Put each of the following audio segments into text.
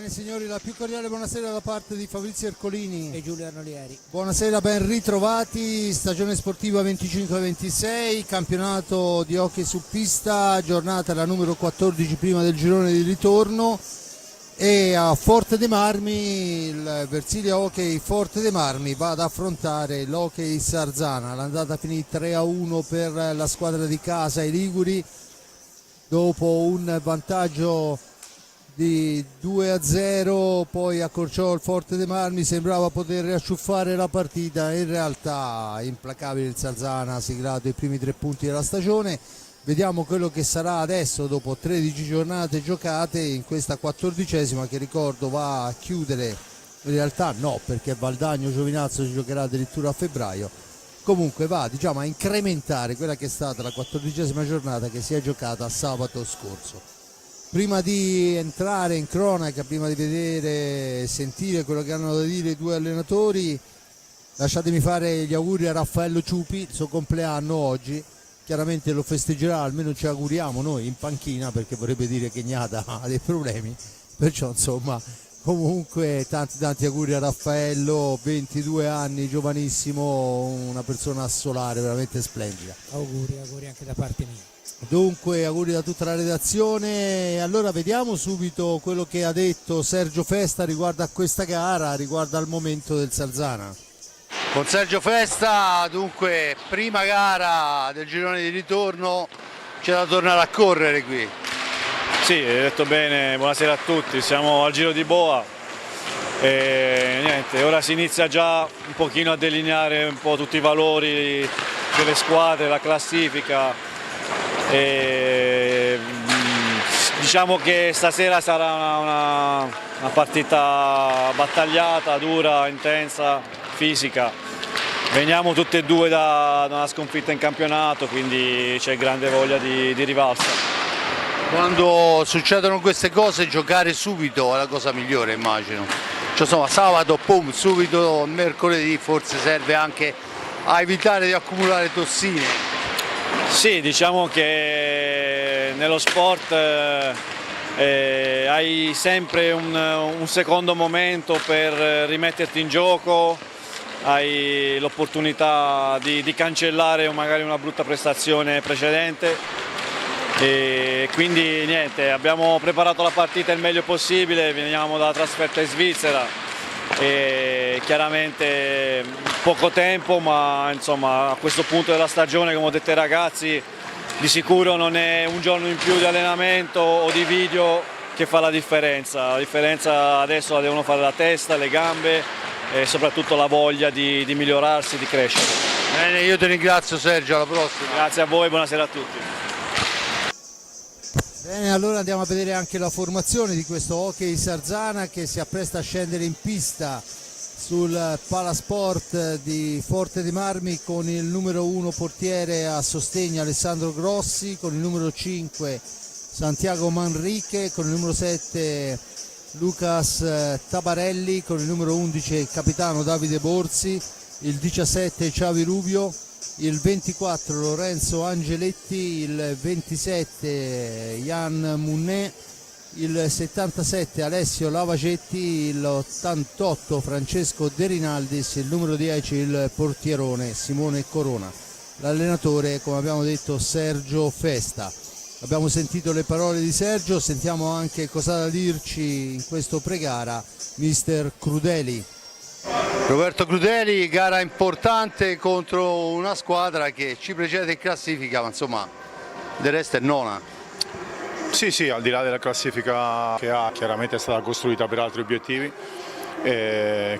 Bene signori, la più cordiale buonasera da parte di Fabrizio Ercolini e Giulio Arnolieri. Buonasera, ben ritrovati, stagione sportiva 25-26, campionato di hockey su pista, giornata la numero 14 prima del girone di ritorno, e a Forte dei Marmi il Versilia Hockey Forte dei Marmi va ad affrontare l'Hockey Sarzana. L'andata finì 3-1 per la squadra di casa, i liguri, dopo un vantaggio di 2-0, poi accorciò il Forte dei Marmi, sembrava poter riacciuffare la partita, in realtà implacabile il Sarzana ha siglato i primi 3 punti della stagione. Vediamo quello che sarà adesso dopo 13 giornate giocate in questa 14ª, che ricordo va a chiudere, in realtà no, perché Valdagno Giovinazzo si giocherà addirittura a febbraio, comunque va a incrementare quella che è stata la 14ª giornata che si è giocata sabato scorso. Prima di entrare in cronaca, prima di vedere e sentire quello che hanno da dire i due allenatori, lasciatemi fare gli auguri a Raffaello Ciupi, il suo compleanno oggi. Chiaramente lo festeggerà, almeno ci auguriamo noi, in panchina, perché vorrebbe dire che Gnata ha dei problemi, perciò insomma comunque tanti auguri a Raffaello, 22 anni, giovanissimo, una persona solare, veramente splendida. Auguri anche da parte mia. Dunque auguri da tutta la redazione. Allora vediamo subito quello che ha detto Sergio Festa riguardo a questa gara, riguardo al momento del Sarzana. Con Sergio Festa, dunque prima gara del girone di ritorno, c'è da tornare a correre qui. Sì, hai detto bene, buonasera a tutti, siamo al giro di boa e niente, ora si inizia già un pochino a delineare un po' tutti i valori delle squadre, la classifica. E diciamo che stasera sarà una partita battagliata, dura, intensa, fisica. Veniamo tutte e due da una sconfitta in campionato, quindi c'è grande voglia di rivalsa. Quando succedono queste cose, giocare subito è la cosa migliore, immagino. Cioè, insomma, sabato, pum, subito, mercoledì forse serve anche a evitare di accumulare tossine. Sì, diciamo che nello sport hai sempre un secondo momento per rimetterti in gioco, hai l'opportunità di cancellare magari una brutta prestazione precedente e quindi niente, abbiamo preparato la partita il meglio possibile, veniamo dalla trasferta in Svizzera e chiaramente poco tempo, ma insomma a questo punto della stagione, come ho detto ai ragazzi, di sicuro non è un giorno in più di allenamento o di video che fa la differenza adesso la devono fare la testa, le gambe e soprattutto la voglia di migliorarsi, di crescere. Bene, io ti ringrazio Sergio, alla prossima. Grazie a voi, buonasera a tutti. Bene, allora andiamo a vedere anche la formazione di questo Hockey Sarzana che si appresta a scendere in pista sul Palasport di Forte dei Marmi con il numero 1 portiere a sostegno Alessandro Grossi, con il numero 5 Santiago Manrique, con il numero 7 Lucas Tabarelli, con il numero 11 il capitano Davide Borsi, il 17 Xavi Rubio, il 24 Lorenzo Angeletti, il 27 Jan Munnet, il 77 Alessio Lavacetti, l'88 Francesco De Rinaldis, il numero 10 il portierone Simone Corona. L'allenatore, come abbiamo detto, Sergio Festa. Abbiamo sentito le parole di Sergio, sentiamo anche cosa ha da dirci in questo pre-gara mister Crudeli. Roberto Crudeli, gara importante contro una squadra che ci precede in classifica, ma insomma del resto è nona. Sì, al di là della classifica che ha, chiaramente è stata costruita per altri obiettivi,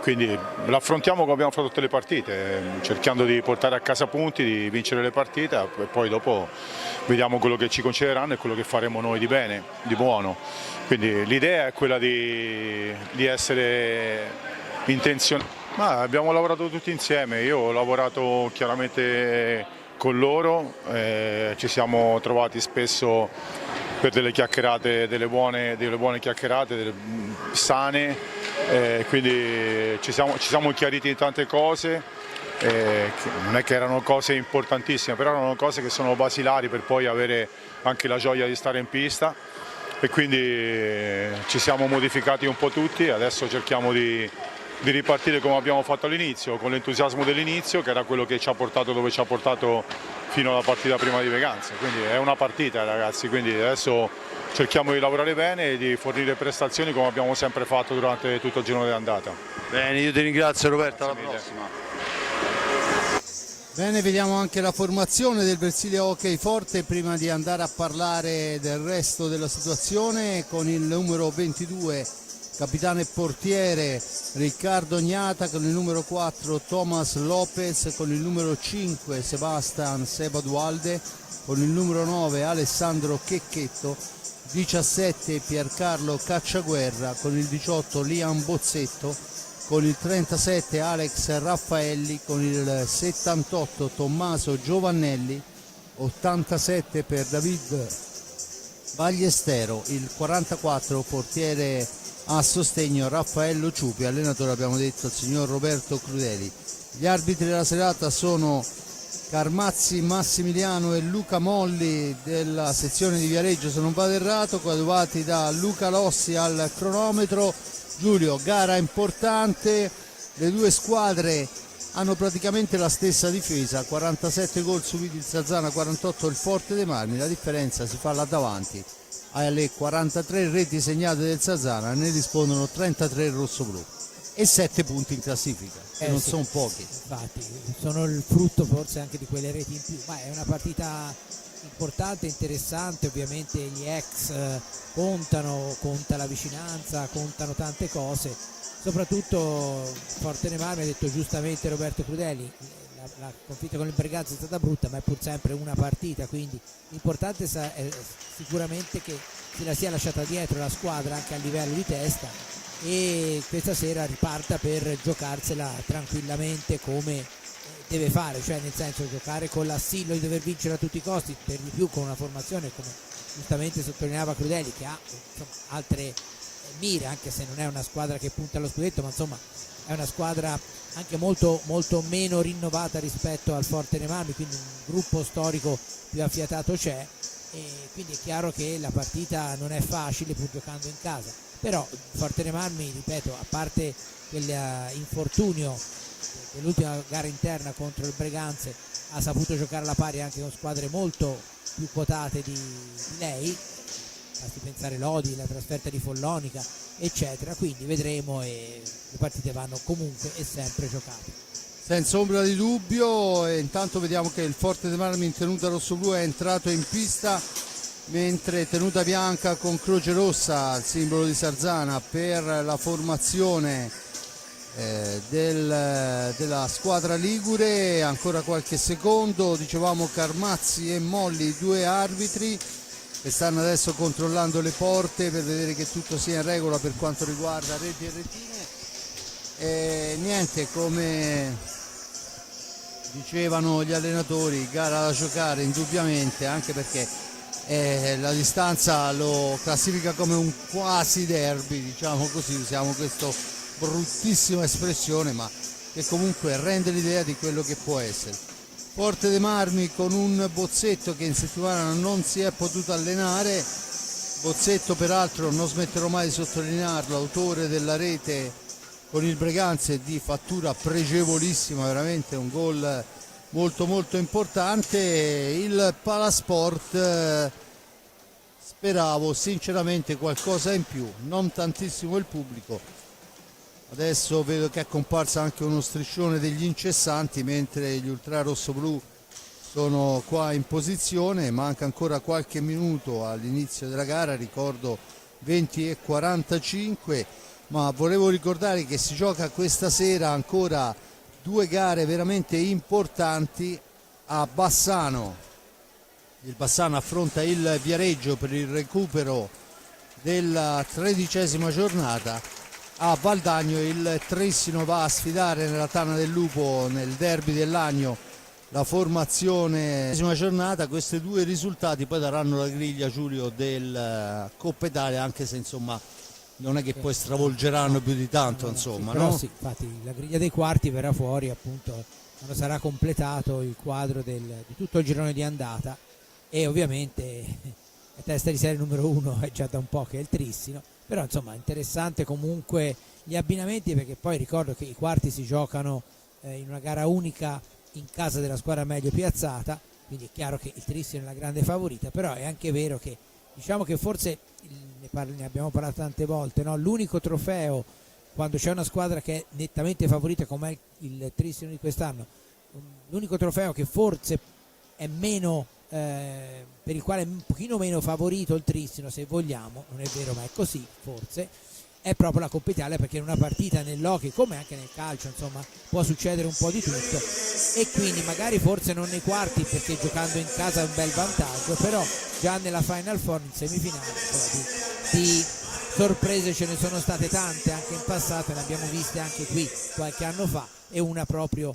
quindi l'affrontiamo come abbiamo fatto tutte le partite, cercando di portare a casa punti, di vincere le partite e poi dopo vediamo quello che ci concederanno e quello che faremo noi di bene, di buono. Quindi l'idea è quella di essere intenzionati. Abbiamo lavorato tutti insieme, io ho lavorato chiaramente con loro, ci siamo trovati spesso per delle chiacchierate, delle buone chiacchierate, sane, quindi ci siamo chiariti in tante cose, non è che erano cose importantissime, però erano cose che sono basilari per poi avere anche la gioia di stare in pista. e quindi ci siamo modificati un po' tutti, adesso cerchiamo di ripartire come abbiamo fatto all'inizio, con l'entusiasmo dell'inizio, che era quello che ci ha portato dove ci ha portato fino alla partita prima di Breganze. Quindi è una partita, ragazzi, quindi adesso cerchiamo di lavorare bene e di fornire prestazioni come abbiamo sempre fatto durante tutto il girone d'andata. Bene, io ti ringrazio Roberto, alla prossima. Bene, vediamo anche la formazione del Versilia Hockey Forte prima di andare a parlare del resto della situazione, con il numero 22 capitano e portiere Riccardo Gnata, con il numero 4 Thomas Lopez, con il numero 5 Sebastian Sebadualde, con il numero 9 Alessandro Checchetto, 17 Piercarlo Cacciaguerra, con il 18 Liam Bozzetto, con il 37 Alex Raffaelli, con il 78 Tommaso Giovannelli, 87 per David Bagliestero, il 44 portiere a sostegno Raffaello Ciupi, allenatore abbiamo detto il signor Roberto Crudeli. Gli arbitri della serata sono Carmazzi Massimiliano e Luca Molli della sezione di Viareggio, se non vado errato, coadiuvati da Luca Lossi al cronometro. Giulio, gara importante, le due squadre hanno praticamente la stessa difesa, 47 gol subiti il Sarzana, 48 il Forte dei Marmi, la differenza si fa là davanti, alle 43 reti segnate del Sarzana ne rispondono 33 il rossoblu e 7 punti in classifica, che non sì, sono pochi. Infatti sono il frutto forse anche di quelle reti in più, ma è una partita importante, interessante. Ovviamente gli ex contano, conta la vicinanza, contano tante cose, soprattutto Forte dei Marmi. Ha detto giustamente Roberto Crudeli, la sconfitta con il Breganze è stata brutta, ma è pur sempre una partita, quindi l'importante è sicuramente che se la sia lasciata dietro la squadra anche a livello di testa, e questa sera riparta per giocarsela tranquillamente come deve fare, cioè nel senso giocare con l'assillo di dover vincere a tutti i costi, per di più con una formazione come giustamente sottolineava Crudeli, che ha insomma, altre mire, anche se non è una squadra che punta allo scudetto, ma insomma è una squadra anche molto, molto meno rinnovata rispetto al Forte dei Marmi, quindi un gruppo storico più affiatato c'è, e quindi è chiaro che la partita non è facile pur giocando in casa, però Forte dei Marmi, ripeto, a parte quell'infortunio dell'ultima gara interna contro il Breganze, ha saputo giocare alla pari anche con squadre molto più quotate di lei, basti pensare Lodi, la trasferta di Follonica eccetera, quindi vedremo, e le partite vanno comunque e sempre giocate Senza ombra di dubbio. E intanto vediamo che il Forte dei Marmi in tenuta rossoblu è entrato in pista, mentre tenuta bianca con croce rossa, il simbolo di Sarzana, per la formazione della squadra ligure. Ancora qualche secondo, dicevamo Carmazzi e Molli, due arbitri che stanno adesso controllando le porte per vedere che tutto sia in regola per quanto riguarda reti e retine. E niente, come dicevano gli allenatori, gara da giocare indubbiamente, anche perché la distanza lo classifica come un quasi derby, diciamo così, usiamo questa bruttissima espressione, ma che comunque rende l'idea di quello che può essere. Forte dei Marmi con un Bozzetto che in settimana non si è potuto allenare, Bozzetto peraltro, non smetterò mai di sottolinearlo, autore della rete con il Breganze di fattura pregevolissima, veramente un gol molto molto importante. Il Palasport speravo sinceramente qualcosa in più, non tantissimo il pubblico. Adesso vedo che è comparsa anche uno striscione degli incessanti, mentre gli ultra rossoblu sono qua in posizione. Manca ancora qualche minuto all'inizio della gara, ricordo 20:45, ma volevo ricordare che si gioca questa sera ancora due gare veramente importanti a Bassano. Il Bassano affronta il Viareggio per il recupero della 13ª giornata. A Valdagno il Trissino va a sfidare nella Tana del Lupo, nel derby dell'Agno, la formazione della 10ª giornata. Questi due risultati poi daranno la griglia, Giulio, del Coppa Italia, anche se insomma non è che poi stravolgeranno più di tanto, insomma, però no? sì, infatti la griglia dei quarti verrà fuori appunto quando sarà completato il quadro di tutto il girone di andata, e ovviamente testa di serie numero 1 è già da un po' che è il Trissino, però insomma interessante comunque gli abbinamenti, perché poi ricordo che i quarti si giocano in una gara unica in casa della squadra meglio piazzata, quindi è chiaro che il Trissino è la grande favorita, però è anche vero che diciamo che forse ne abbiamo parlato tante volte, no? L'unico trofeo quando c'è una squadra che è nettamente favorita come è il Trissino di quest'anno, l'unico trofeo che forse è meno per il quale è un pochino meno favorito il Trissino, se vogliamo, non è vero ma è così forse, è proprio la Coppa Italia, perché in una partita nell'hockey come anche nel calcio insomma può succedere un po' di tutto, e quindi magari forse non nei quarti perché giocando in casa è un bel vantaggio, però già nella Final Four, in semifinale, di sorprese ce ne sono state tante anche in passato, ne abbiamo viste anche qui qualche anno fa, e una proprio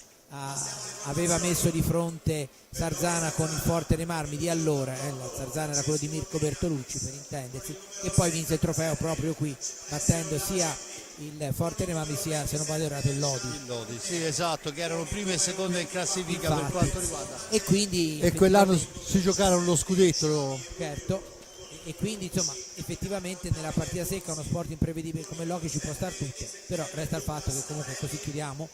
aveva messo di fronte Sarzana con il Forte dei Marmi di allora, Sarzana era quello di Mirko Bertolucci per intendersi, e poi vinse il trofeo proprio qui battendo sia il Forte dei Marmi sia, se non vado errato, il Lodi. Sì, esatto, che erano prima e seconda in classifica. Infatti, per quanto riguarda, e quindi e quell'anno si giocarono lo scudetto. certo, e quindi insomma effettivamente nella partita secca uno sport imprevedibile come l'hockey ci può star tutto, però resta il fatto che comunque così chiudiamo,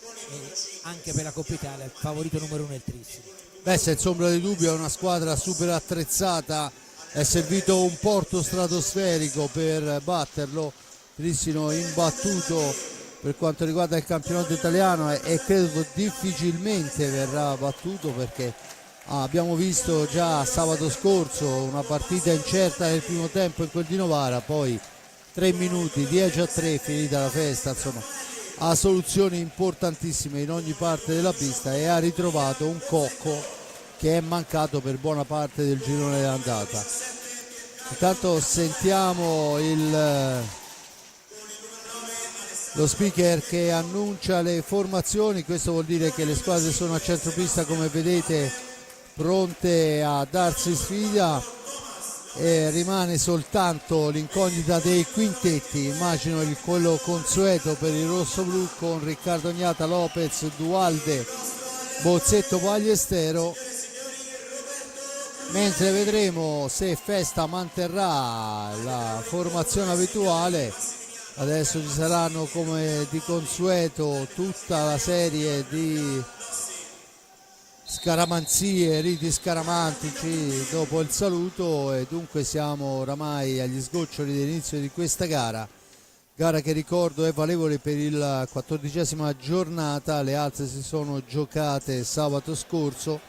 anche per la Coppa Italia il favorito numero 1 è il Trissino. Beh, senza ombra di dubbio è una squadra super attrezzata, è servito un porto stratosferico per batterlo. Trissino imbattuto per quanto riguarda il campionato italiano e credo difficilmente verrà battuto, perché abbiamo visto già sabato scorso una partita incerta nel primo tempo in quel di Novara, poi 3 minuti, 10-3 finita la festa, insomma ha soluzioni importantissime in ogni parte della pista e ha ritrovato un cocco che è mancato per buona parte del girone d'andata. Intanto sentiamo lo speaker che annuncia le formazioni, questo vuol dire che le squadre sono a centropista come vedete, pronte a darsi sfida, e rimane soltanto l'incognita dei quintetti, immagino quello consueto per il rosso-blu con Riccardo Gnata, Lopez, Dualde, Bozzetto, Pagliestero, mentre vedremo se Festa manterrà la formazione abituale. Adesso ci saranno come di consueto tutta la serie di scaramanzie, riti scaramantici dopo il saluto, e dunque siamo oramai agli sgoccioli dell'inizio di questa gara che ricordo è valevole per la 14ª giornata, le altre si sono giocate sabato scorso,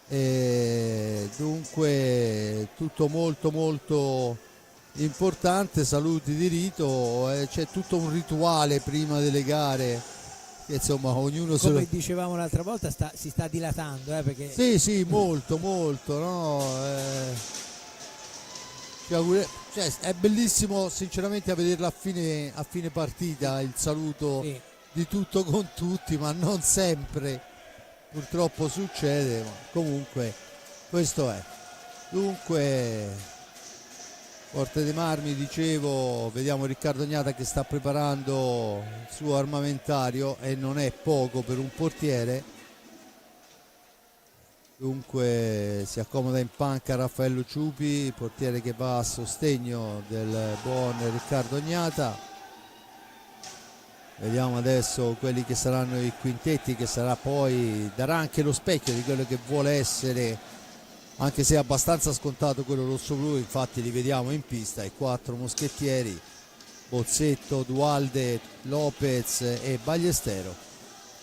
e dunque tutto molto molto importante. Saluti di rito, c'è tutto un rituale prima delle gare che insomma ognuno come dicevamo l'altra volta si sta dilatando, perché sì molto no? Cioè, è bellissimo sinceramente a vederla a fine partita il saluto, sì, di tutto con tutti, ma non sempre purtroppo succede, ma comunque questo è. Dunque Forte dei Marmi, dicevo, vediamo Riccardo Gnata che sta preparando il suo armamentario, e non è poco per un portiere. Dunque si accomoda in panca Raffaello Ciupi, portiere che va a sostegno del buon Riccardo Gnata. Vediamo adesso quelli che saranno i quintetti, che sarà poi, darà anche lo specchio di quello che vuole essere, anche se è abbastanza scontato quello rosso-blu. Infatti li vediamo in pista, i 4 moschettieri, Bozzetto, Dualde, Lopez e Bagliestero.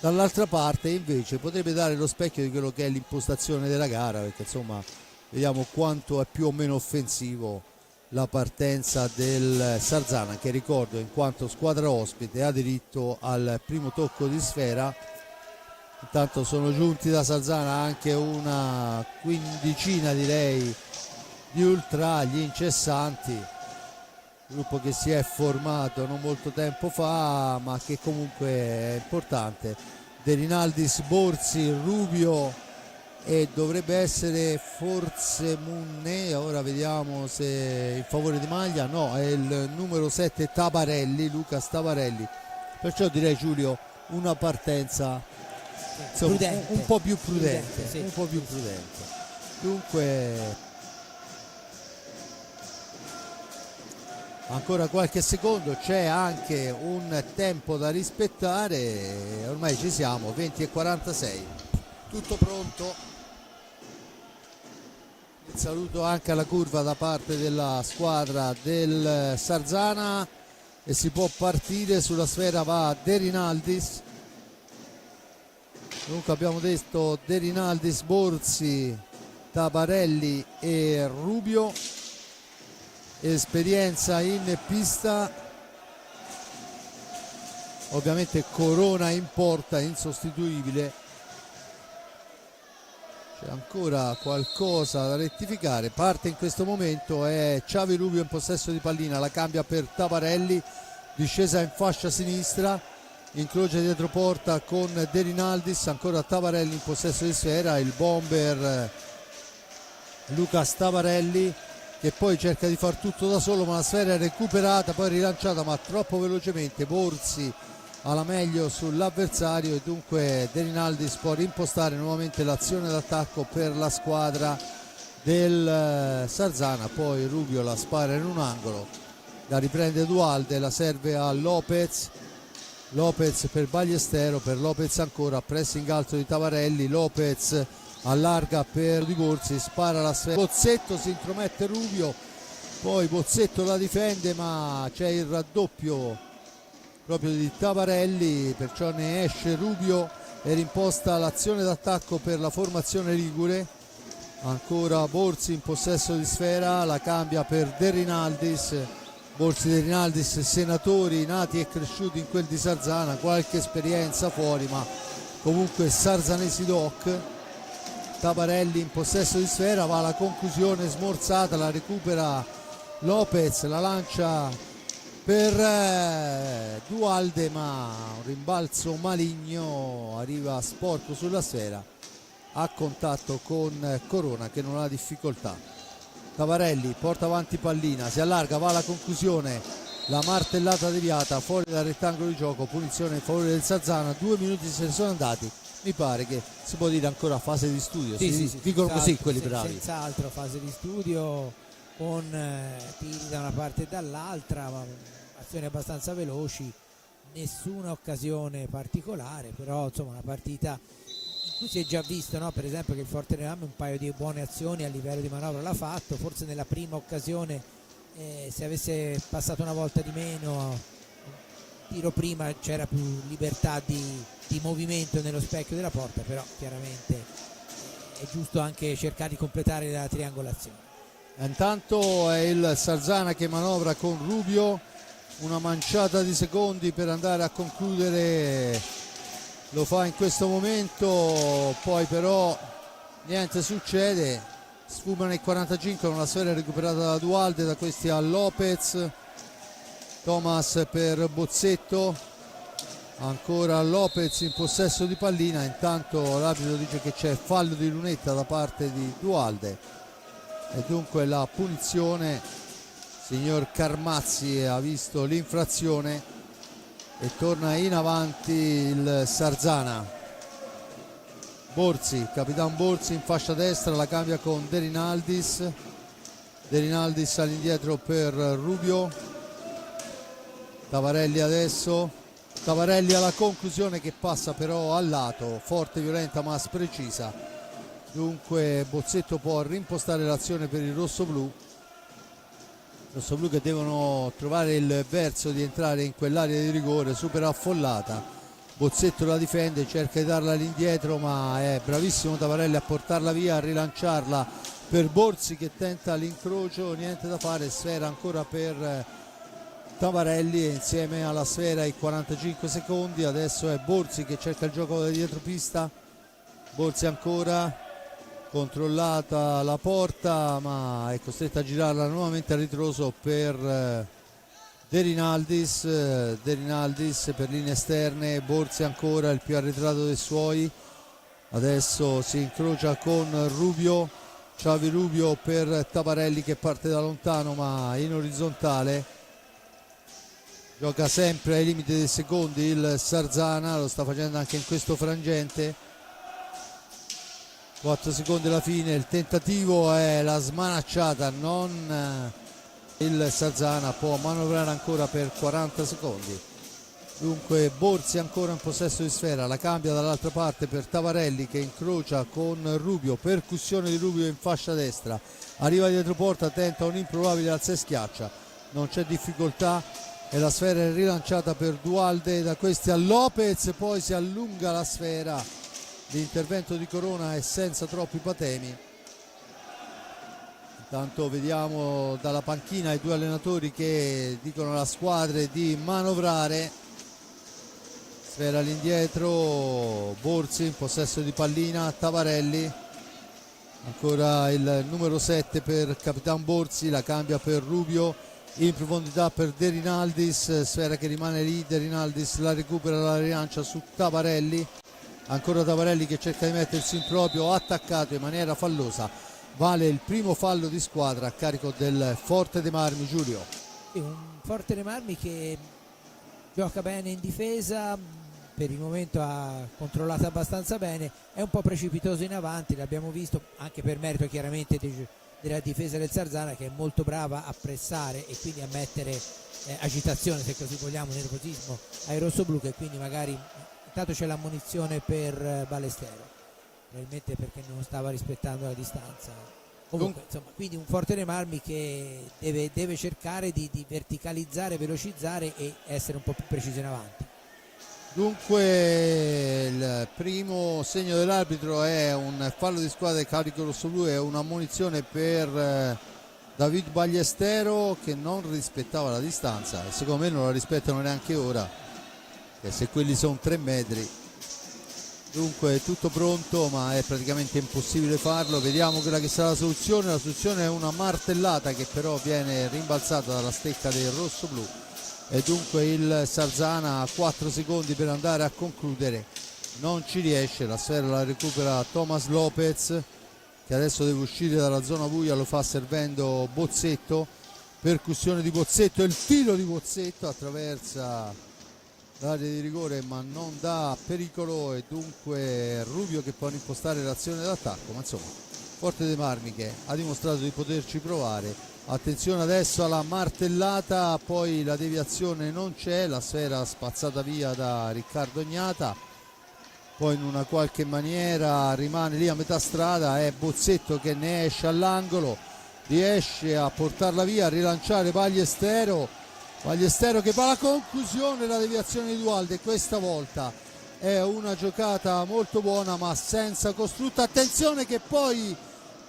Dall'altra parte invece potrebbe dare lo specchio di quello che è l'impostazione della gara, perché insomma vediamo quanto è più o meno offensivo la partenza del Sarzana, che ricordo in quanto squadra ospite ha diritto al primo tocco di sfera. Intanto sono giunti da Sarzana anche una quindicina direi di ultra, gli incessanti, gruppo che si è formato non molto tempo fa ma che comunque è importante. De Rinaldis, Borzi, Rubio e dovrebbe essere forse Munne, ora vediamo se in favore di maglia, no, è il numero 7 Tabarelli, Luca Tabarelli, perciò direi Giulio una partenza insomma, un po' più prudente, sì. Un po' più prudente. Dunque ancora qualche secondo, c'è anche un tempo da rispettare, ormai ci siamo, 20:46, tutto pronto. Il saluto anche alla curva da parte della squadra del Sarzana e si può partire. Sulla sfera va De Rinaldis. Dunque abbiamo detto De Rinaldis, Borzi, Tabarelli e Rubio. Esperienza in pista, ovviamente Corona in porta, insostituibile. C'è ancora qualcosa da rettificare. Parte in questo momento è Xavi Rubio in possesso di pallina, la cambia per Tabarelli, discesa in fascia sinistra, incrocia dietro porta con De Rinaldis, ancora Tabarelli in possesso di sfera, il bomber Lucas Tabarelli che poi cerca di far tutto da solo, ma la sfera è recuperata, poi rilanciata ma troppo velocemente. Borzi alla meglio sull'avversario e dunque De Rinaldis può rimpostare nuovamente l'azione d'attacco per la squadra del Sarzana. Poi Rubio la spara in un angolo, la riprende Dualde, la serve a Lopez per Ballestero, per Lopez ancora, pressing alto di Tabarelli, Lopez allarga per Di Borzi, spara la sfera, Bozzetto, si intromette Rubio, poi Bozzetto la difende ma c'è il raddoppio proprio di Tabarelli, perciò ne esce Rubio e rimposta l'azione d'attacco per la formazione ligure. Ancora Borzi in possesso di sfera, la cambia per De Rinaldis. Borzi, De Rinaldis, senatori nati e cresciuti in quel di Sarzana, qualche esperienza fuori ma comunque sarzanesi doc. Tabarelli in possesso di sfera, va alla conclusione smorzata, la recupera Lopez, la lancia per Dualde ma un rimbalzo maligno, arriva sporco sulla sfera a contatto con Corona che non ha difficoltà. Tabarelli porta avanti pallina, si allarga, va alla conclusione, la martellata deviata fuori dal rettangolo di gioco, punizione in favore del Sarzana. 2 minuti se ne sono andati, mi pare che si può dire ancora fase di studio, sì, dicono così quelli bravi. Senz'altro fase di studio con tiri da una parte e dall'altra, ma azioni abbastanza veloci, nessuna occasione particolare, però insomma una partita in cui si è già visto, no? Per esempio che il Fortename un paio di buone azioni a livello di manovra l'ha fatto, forse nella prima occasione se avesse passato una volta di meno, un tiro prima c'era più libertà di movimento nello specchio della porta, però chiaramente è giusto anche cercare di completare la triangolazione. Intanto è il Sarzana che manovra con Rubio, una manciata di secondi per andare a concludere, lo fa in questo momento, poi però niente succede, sfumano i 45 con la sfera recuperata da Dualde, da questi a Lopez, Thomas per Bozzetto, ancora Lopez in possesso di pallina, intanto l'arbitro dice che c'è fallo di lunetta da parte di Dualde e dunque la punizione. Signor Carmazzi ha visto l'infrazione e torna in avanti il Sarzana. Borzi, Capitan Borzi in fascia destra, la cambia con De Rinaldis, De Rinaldis all'indietro per Rubio, Tabarelli adesso, Tabarelli alla conclusione che passa però al lato, forte, violenta ma precisa, dunque Bozzetto può rimpostare l'azione per il rossoblu che devono trovare il verso di entrare in quell'area di rigore super affollata. Bozzetto la difende, cerca di darla all'indietro ma è bravissimo Tabarelli a portarla via, a rilanciarla per Borzi che tenta l'incrocio, niente da fare, sfera ancora per Tabarelli e insieme alla sfera i 45 secondi. Adesso è Borzi che cerca il gioco da dietro pista, Borzi ancora, controllata la porta ma è costretta a girarla nuovamente a ritroso per De Rinaldis, De Rinaldis per linee esterne, Borzi ancora il più arretrato dei suoi, adesso si incrocia con Rubio, Xavi Rubio per Tabarelli che parte da lontano ma in orizzontale, gioca sempre ai limiti dei secondi il Sarzana, lo sta facendo anche in questo frangente. 4 secondi alla fine, il tentativo è la smanacciata, non il Sarzana può manovrare ancora per 40 secondi. Dunque Borzi ancora in possesso di sfera, la cambia dall'altra parte per Tavarelli che incrocia con Rubio, percussione di Rubio in fascia destra, arriva dietro porta, tenta un improbabile alza e schiaccia, non c'è difficoltà e la sfera è rilanciata per Dualde, da questi a Lopez, poi si allunga la sfera, l'intervento di Corona è senza troppi patemi. Intanto vediamo dalla panchina i due allenatori che dicono alla squadra di manovrare. Sfera all'indietro, Borzi in possesso di pallina, Tavarelli, ancora il numero 7 per Capitan Borzi, la cambia per Rubio, in profondità per De Rinaldis, sfera che rimane lì, De Rinaldis la recupera, la rilancia su Tavarelli, ancora Tavarelli che cerca di mettersi in proprio, attaccato in maniera fallosa, vale il primo fallo di squadra a carico del Forte dei Marmi. Giulio. Un Forte dei Marmi che gioca bene in difesa, per il momento ha controllato abbastanza bene, è un po' precipitoso in avanti, l'abbiamo visto anche per merito chiaramente della difesa del Sarzana, che è molto brava a pressare e quindi a mettere agitazione, se così vogliamo, nervosismo ai rossoblù, che quindi magari intanto c'è l'ammonizione per Ballestero, probabilmente perché non stava rispettando la distanza. Comunque, insomma, quindi un Forte dei Marmi che deve cercare di verticalizzare, velocizzare e essere un po' più preciso in avanti. Dunque il primo segno dell'arbitro è un fallo di squadra di carico rossoblù, è un'ammonizione per David Ballestero che non rispettava la distanza e secondo me non la rispettano neanche ora, che se quelli sono 3 metri. Dunque è tutto pronto, ma è praticamente impossibile farlo. Vediamo quella che sarà la soluzione è una martellata che però viene rimbalzata dalla stecca del rossoblù e dunque il Sarzana ha 4 secondi per andare a concludere, non ci riesce, la sfera la recupera Thomas Lopez che adesso deve uscire dalla zona buia, lo fa servendo Bozzetto, percussione di Bozzetto, il filo di Bozzetto attraversa l'area di rigore ma non dà pericolo e dunque Rubio che può impostare l'azione d'attacco, ma insomma Forte dei Marmi che ha dimostrato di poterci provare. Attenzione adesso alla martellata, poi la deviazione non c'è, la sfera spazzata via da Riccardo Gnata, poi in una qualche maniera rimane lì a metà strada, è Bozzetto che ne esce all'angolo, riesce a portarla via, a rilanciare Ballestero che fa la conclusione, la deviazione di Dualde, questa volta è una giocata molto buona ma senza costrutto. Attenzione che poi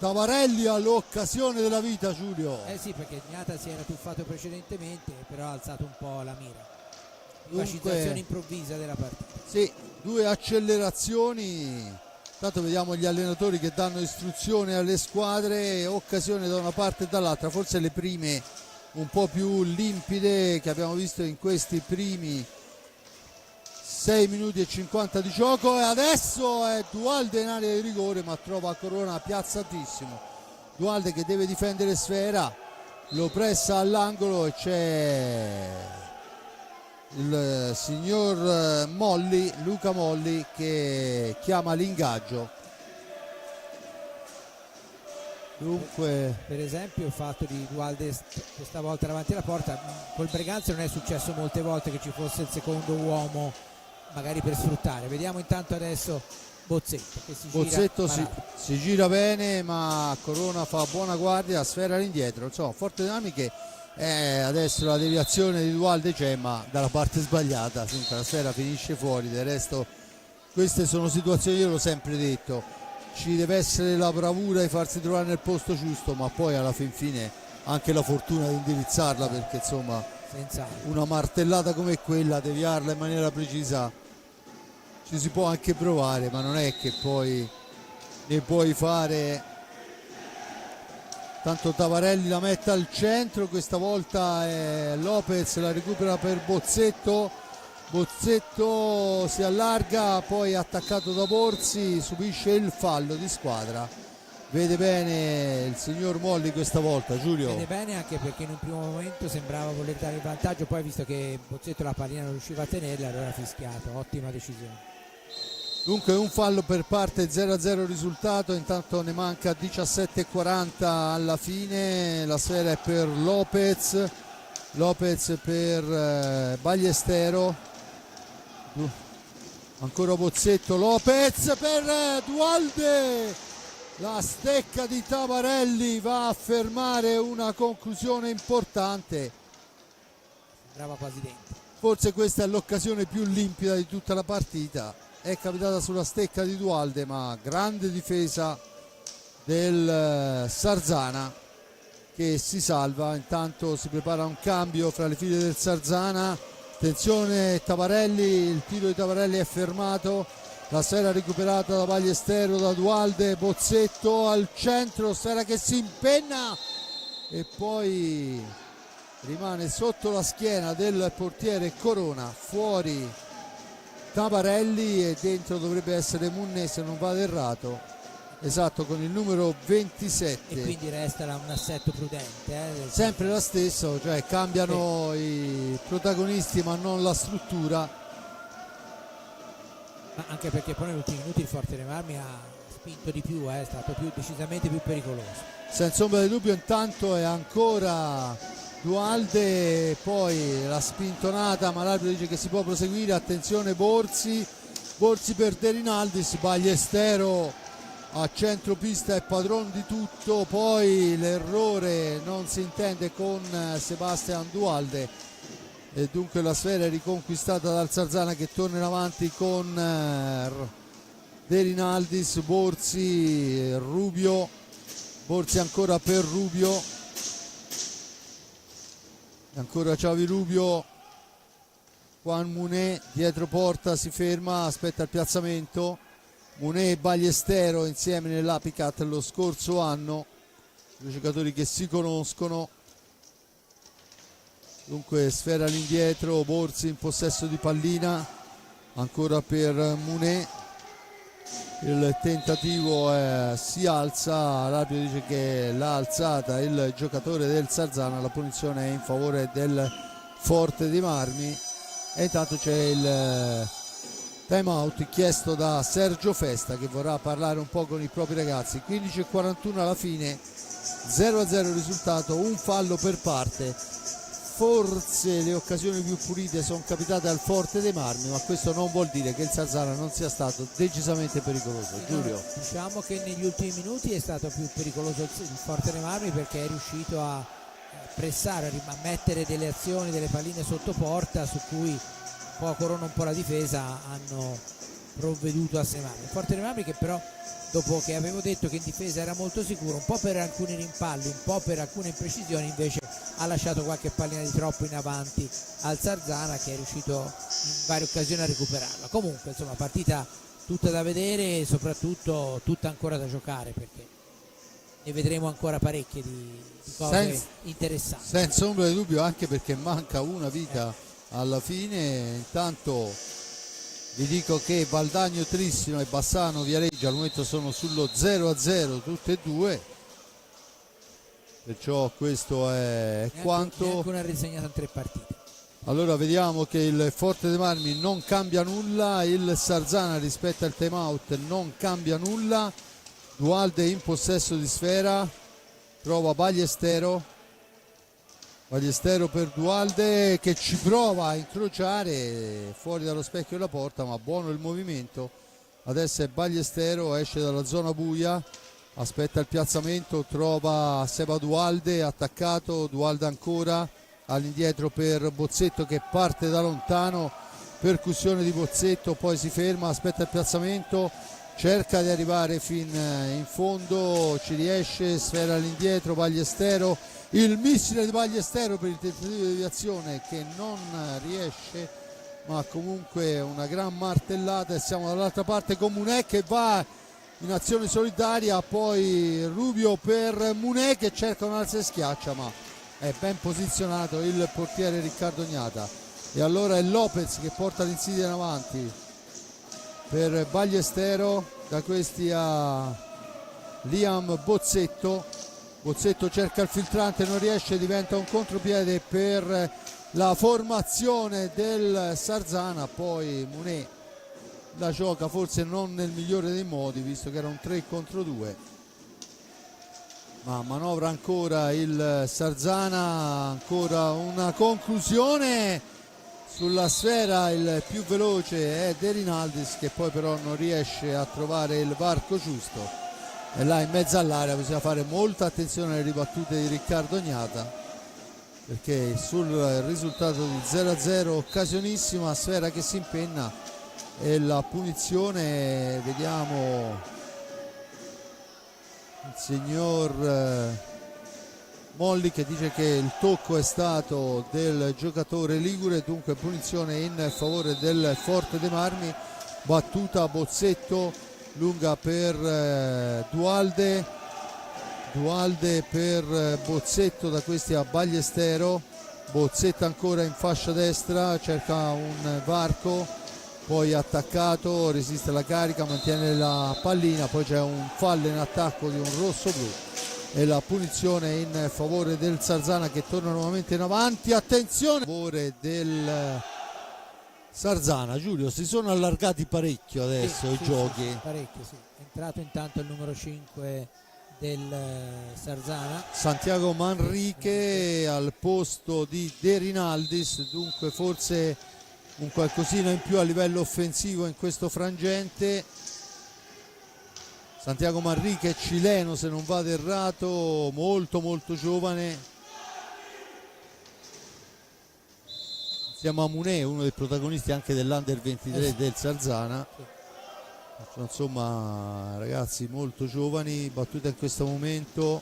Tavarelli ha l'occasione della vita, Giulio. Sì, perché Gnata si era tuffato precedentemente, però ha alzato un po' la mira. Dunque, Facilitazione improvvisa della partita. Sì, 2 accelerazioni. Tanto vediamo gli allenatori che danno istruzioni alle squadre, occasione da una parte e dall'altra, forse le prime un po' più limpide che abbiamo visto in questi primi 6 minuti e 50 di gioco e adesso è Dualde in area di rigore ma trova Corona piazzatissimo. Dualde che deve difendere sfera, lo pressa all'angolo e c'è il signor Molli, Luca Molli, che chiama l'ingaggio. Dunque, per esempio il fatto di Dualde questa volta davanti alla porta, col Breganze non è successo molte volte che ci fosse il secondo uomo magari per sfruttare. Vediamo intanto adesso Bozzetto che si gira bene ma Corona fa buona guardia, sfera all'indietro, insomma Forte dei Marmi che adesso la deviazione di Dualde c'è ma dalla parte sbagliata, la sfera finisce fuori. Del resto queste sono situazioni, io l'ho sempre detto, ci deve essere la bravura di farsi trovare nel posto giusto ma poi alla fin fine anche la fortuna di indirizzarla, perché insomma una martellata come quella, deviarla in maniera precisa, ci si può anche provare ma non è che poi ne puoi fare. Tanto Tavarelli la mette al centro, questa volta Lopez la recupera per Bozzetto si allarga, poi attaccato da Borzi, subisce il fallo di squadra. Vede bene il signor Molli questa volta, Giulio. Vede bene anche perché in un primo momento sembrava voler dare il vantaggio, poi visto che Bozzetto la pallina non riusciva a tenerla allora ha fischiato. Ottima decisione. Dunque un fallo per parte, 0-0 risultato, intanto ne manca 17:40 alla fine, la sfera è per Lopez per Ballestero, ancora Bozzetto, Lopez per Dualde, la stecca di Tabarelli va a fermare una conclusione importante. Sembrava quasi dentro. Forse questa è l'occasione più limpida di tutta la partita, è capitata sulla stecca di Dualde, ma grande difesa del Sarzana che si salva. Intanto si prepara un cambio fra le file del Sarzana, attenzione Tabarelli, il tiro di Tabarelli è fermato, la sfera recuperata da Ballestero, da Dualde, Bozzetto al centro, sfera che si impenna e poi rimane sotto la schiena del portiere Corona, fuori Tabarelli e dentro dovrebbe essere Munné, se non vado errato, esatto, con il numero 27, e quindi resta un assetto prudente, sempre lo stesso, cioè cambiano i protagonisti ma non la struttura. Ma anche perché poi negli ultimi minuti il Forte dei Marmi ha spinto di più, è stato decisamente più pericoloso. Senza ombra di dubbio, intanto è ancora Dualde, poi la spintonata, ma l'arbitro dice che si può proseguire. Attenzione Borzi per De Rinaldis, Ballestero a centropista è padron di tutto, poi l'errore non si intende con Sebastian Dualde e dunque la sfera è riconquistata dal Sarzana che torna in avanti con De Rinaldis, Borzi, Rubio, Borzi ancora per Rubio, ancora Xavi Rubio, Juan Munné dietro porta, si ferma, aspetta il piazzamento. Munné e Ballestero insieme nell'Apicat lo scorso anno, due giocatori che si conoscono. Dunque sfera all'indietro, Borzi in possesso di pallina, ancora per Munné, il tentativo si alza, l'arbitro dice che l'ha alzata il giocatore del Sarzana, la punizione è in favore del Forte dei Marmi e intanto c'è il time out chiesto da Sergio Festa che vorrà parlare un po' con i propri ragazzi. 15:41 alla fine, 0-0 risultato, un fallo per parte. Forse le occasioni più pulite sono capitate al Forte dei Marmi, ma questo non vuol dire che il Sarzana non sia stato decisamente pericoloso. Giulio. Diciamo che negli ultimi minuti è stato più pericoloso il Forte dei Marmi perché è riuscito a pressare, a mettere delle azioni, delle palline sotto porta su cui un po' Corona, un po' la difesa hanno provveduto a semarlo. Il Forte dei Marmi che però, dopo che avevo detto che in difesa era molto sicuro, un po' per alcuni rimpalli, un po' per alcune imprecisioni, invece ha lasciato qualche pallina di troppo in avanti al Sarzana che è riuscito in varie occasioni a recuperarla. Comunque insomma partita tutta da vedere e soprattutto tutta ancora da giocare, perché ne vedremo ancora parecchie di cose interessanti. Senza ombra di dubbio, anche perché manca una vita alla fine. Intanto vi dico che Valdagno Trissino e Bassano Viareggio al momento sono sullo 0-0 tutte e due, perciò questo è quanto. Neanche una risegnata in 3 partite. Allora vediamo che il Forte dei Marmi non cambia nulla, il Sarzana rispetto al time out non cambia nulla. Dualde in possesso di sfera, trova Ballestero per Dualde che ci prova a incrociare fuori dallo specchio della porta, ma buono il movimento. Adesso è Ballestero, esce dalla zona buia, aspetta il piazzamento, trova Seba Dualde attaccato, Dualde ancora all'indietro per Bozzetto che parte da lontano, percussione di Bozzetto, poi si ferma, aspetta il piazzamento, cerca di arrivare fin in fondo, ci riesce, sfera all'indietro, Ballestero, il missile di Ballestero per il tentativo di deviazione che non riesce, ma comunque una gran martellata. E siamo dall'altra parte con Munné che va in azione solitaria, poi Rubio per Munné che cerca un'alza e schiaccia, ma è ben posizionato il portiere Riccardo Gnata. E allora è Lopez che porta l'insidia in avanti per Ballestero, da questi a Liam Bozzetto cerca il filtrante, non riesce, diventa un contropiede per la formazione del Sarzana, poi Munné la gioca forse non nel migliore dei modi, visto che era un 3 contro 2, ma manovra ancora il Sarzana. Ancora una conclusione sulla sfera, il più veloce è De Rinaldis, che poi però non riesce a trovare il varco giusto, e là in mezzo all'area bisogna fare molta attenzione alle ribattute di Riccardo Gnata, perché sul risultato di 0-0 occasionissima, sfera che si impenna e la punizione, vediamo il signor Molli che dice che il tocco è stato del giocatore ligure, dunque punizione in favore del Forte dei Marmi. Battuta Bozzetto lunga per Dualde per Bozzetto, da questi a Ballestero. Bozzetto ancora in fascia destra, cerca un varco, poi attaccato, resiste la carica, mantiene la pallina, poi c'è un fallo in attacco di un rosso-blu e la punizione in favore del Sarzana, che torna nuovamente in avanti. Attenzione, a favore del Sarzana. Giulio, si sono allargati parecchio adesso i giochi. Sì, parecchio, sì. È entrato intanto il numero 5 del Sarzana, Santiago Manrique, al posto di De Rinaldis, dunque forse un qualcosina in più a livello offensivo in questo frangente. Santiago Manrique, cileno se non vado errato, molto giovane, insieme a Munè, uno dei protagonisti anche dell'Under 23 del Sarzana. Insomma, ragazzi molto giovani. Battuta in questo momento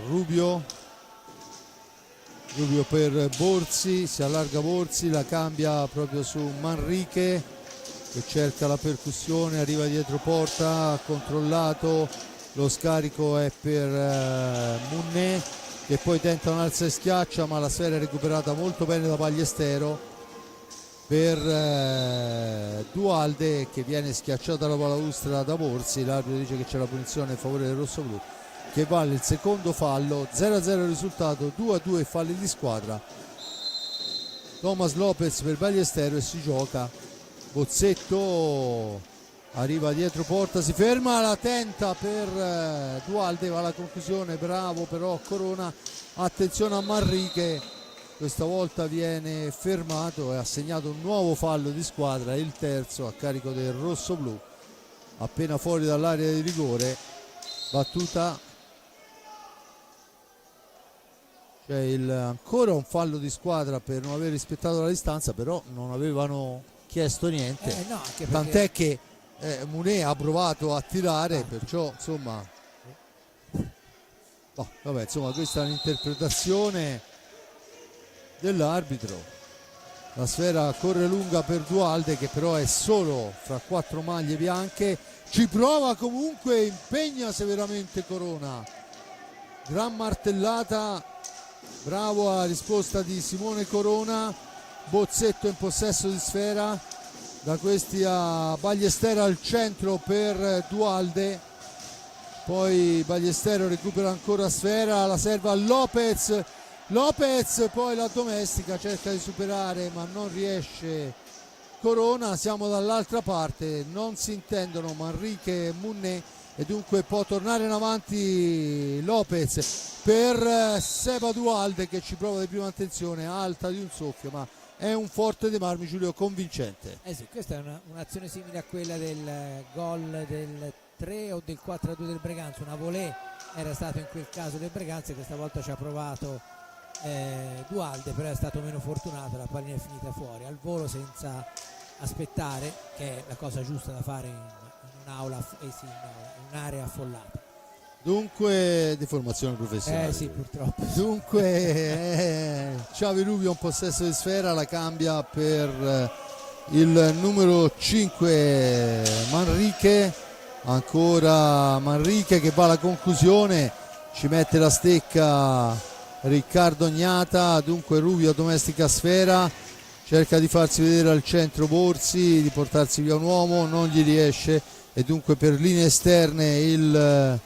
Rubio per Borzi, si allarga Borzi, la cambia proprio su Manrique che cerca la percussione, arriva dietro porta, ha controllato, lo scarico è per Munè, che poi tenta un alza e schiaccia, ma la sfera è recuperata molto bene da Ballestero per Dualde, che viene schiacciata la balaustra da Borzi. L'arbitro dice che c'è la punizione in favore del rossoblu, che vale il secondo fallo. 0-0 il risultato, 2-2 falli di squadra. Thomas Lopez per Ballestero e si gioca. Bozzetto arriva dietro porta, si ferma, la tenta per Dualde, va alla conclusione, bravo però Corona. Attenzione a Manrique, questa volta viene fermato e ha segnato un nuovo fallo di squadra, il terzo a carico del rossoblu, appena fuori dall'area di rigore. Battuta, c'è ancora un fallo di squadra per non aver rispettato la distanza, però non avevano chiesto niente, no, anche perché... tant'è che Munè ha provato a tirare, perciò insomma no, vabbè, insomma questa è un'interpretazione dell'arbitro. La sfera corre lunga per Dualde, che però è solo fra 4 maglie bianche, ci prova comunque, impegna severamente Corona, gran martellata, bravo alla risposta di Simone Corona. Bozzetto in possesso di sfera, da questi a Ballestero al centro per Dualde, poi Ballestero recupera ancora sfera, la serve a Lopez, poi la domestica, cerca di superare ma non riesce Corona. Siamo dall'altra parte, non si intendono Manrique e Munè, e dunque può tornare in avanti Lopez per Seba Dualde, che ci prova di prima attenzione, alta di un soffio, ma è un Forte dei Marmi, Giulio, convincente. Sì, questa è un'azione simile a quella del gol del 3 o del 4-2 del Breganza. Una volée era stato in quel caso del Breganza, questa volta ci ha provato Dualde, però è stato meno fortunato, la pallina è finita fuori al volo senza aspettare, che è la cosa giusta da fare in un'aula, in un'area affollata. Dunque, di formazione professionale. Sì, purtroppo. Dunque, Xavi Rubio in possesso di sfera, la cambia per il numero 5 Manrique, ancora Manrique che va alla conclusione, ci mette la stecca Riccardo Gnata. Dunque Rubio domestica sfera, cerca di farsi vedere al centro Borzi, di portarsi via un uomo, non gli riesce, e dunque per linee esterne il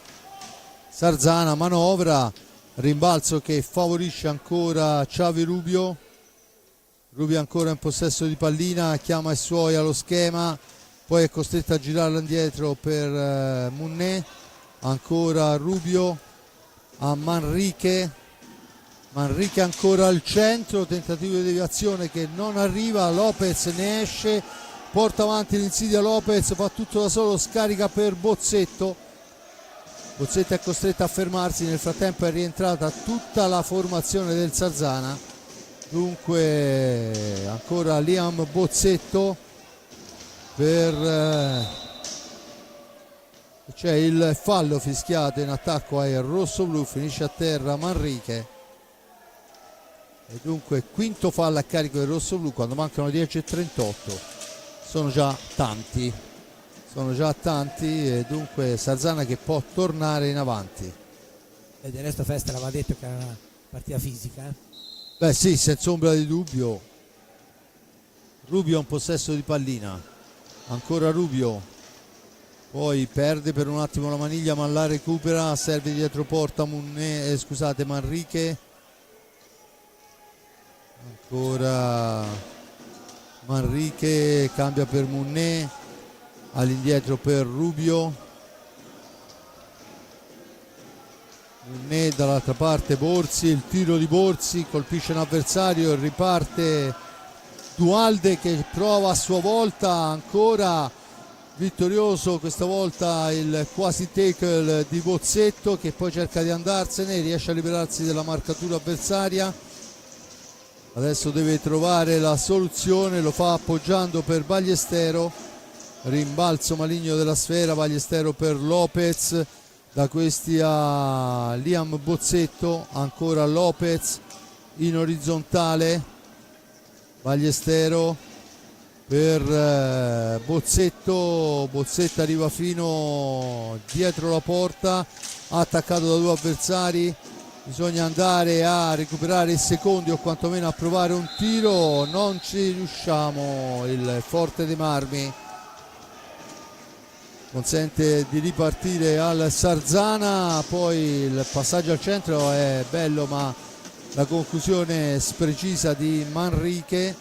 Sarzana manovra, rimbalzo che favorisce ancora Xavi Rubio Rubio ancora in possesso di pallina, chiama i suoi allo schema, poi è costretto a girarla indietro per Munné, ancora Rubio a Manrique ancora al centro, tentativo di deviazione che non arriva, Lopez ne esce, porta avanti l'insidia Lopez, fa tutto da solo, scarica per Bozzetto è costretto a fermarsi, nel frattempo è rientrata tutta la formazione del Sarzana, dunque ancora Liam Bozzetto c'è il fallo fischiato in attacco ai rossoblù, finisce a terra Manrique e dunque quinto fallo a carico del rossoblù quando mancano 10:38. Sono già tanti e dunque Sarzana che può tornare in avanti. E del resto Festa l'aveva detto che era una partita fisica. Beh sì, senza ombra di dubbio. Rubio in possesso di pallina, ancora Rubio, poi perde per un attimo la maniglia ma la recupera, serve dietro porta Manrique, ancora Manrique, cambia per Munné, all'indietro per Rubio, Munné dall'altra parte Borzi, il tiro di Borzi colpisce un avversario e riparte Dualde che prova a sua volta, ancora vittorioso questa volta il quasi tackle di Bozzetto che poi cerca di andarsene, riesce a liberarsi della marcatura avversaria, adesso deve trovare la soluzione, lo fa appoggiando per Ballestero, rimbalzo maligno della sfera, Ballestero per Lopez, da questi a Liam Bozzetto, ancora Lopez in orizzontale, Ballestero per Bozzetto arriva fino dietro la porta, attaccato da due avversari, bisogna andare a recuperare i secondi o quantomeno a provare un tiro, non ci riusciamo, il Forte dei Marmi consente di ripartire al Sarzana, poi il passaggio al centro è bello ma la conclusione sprecisa di Manrique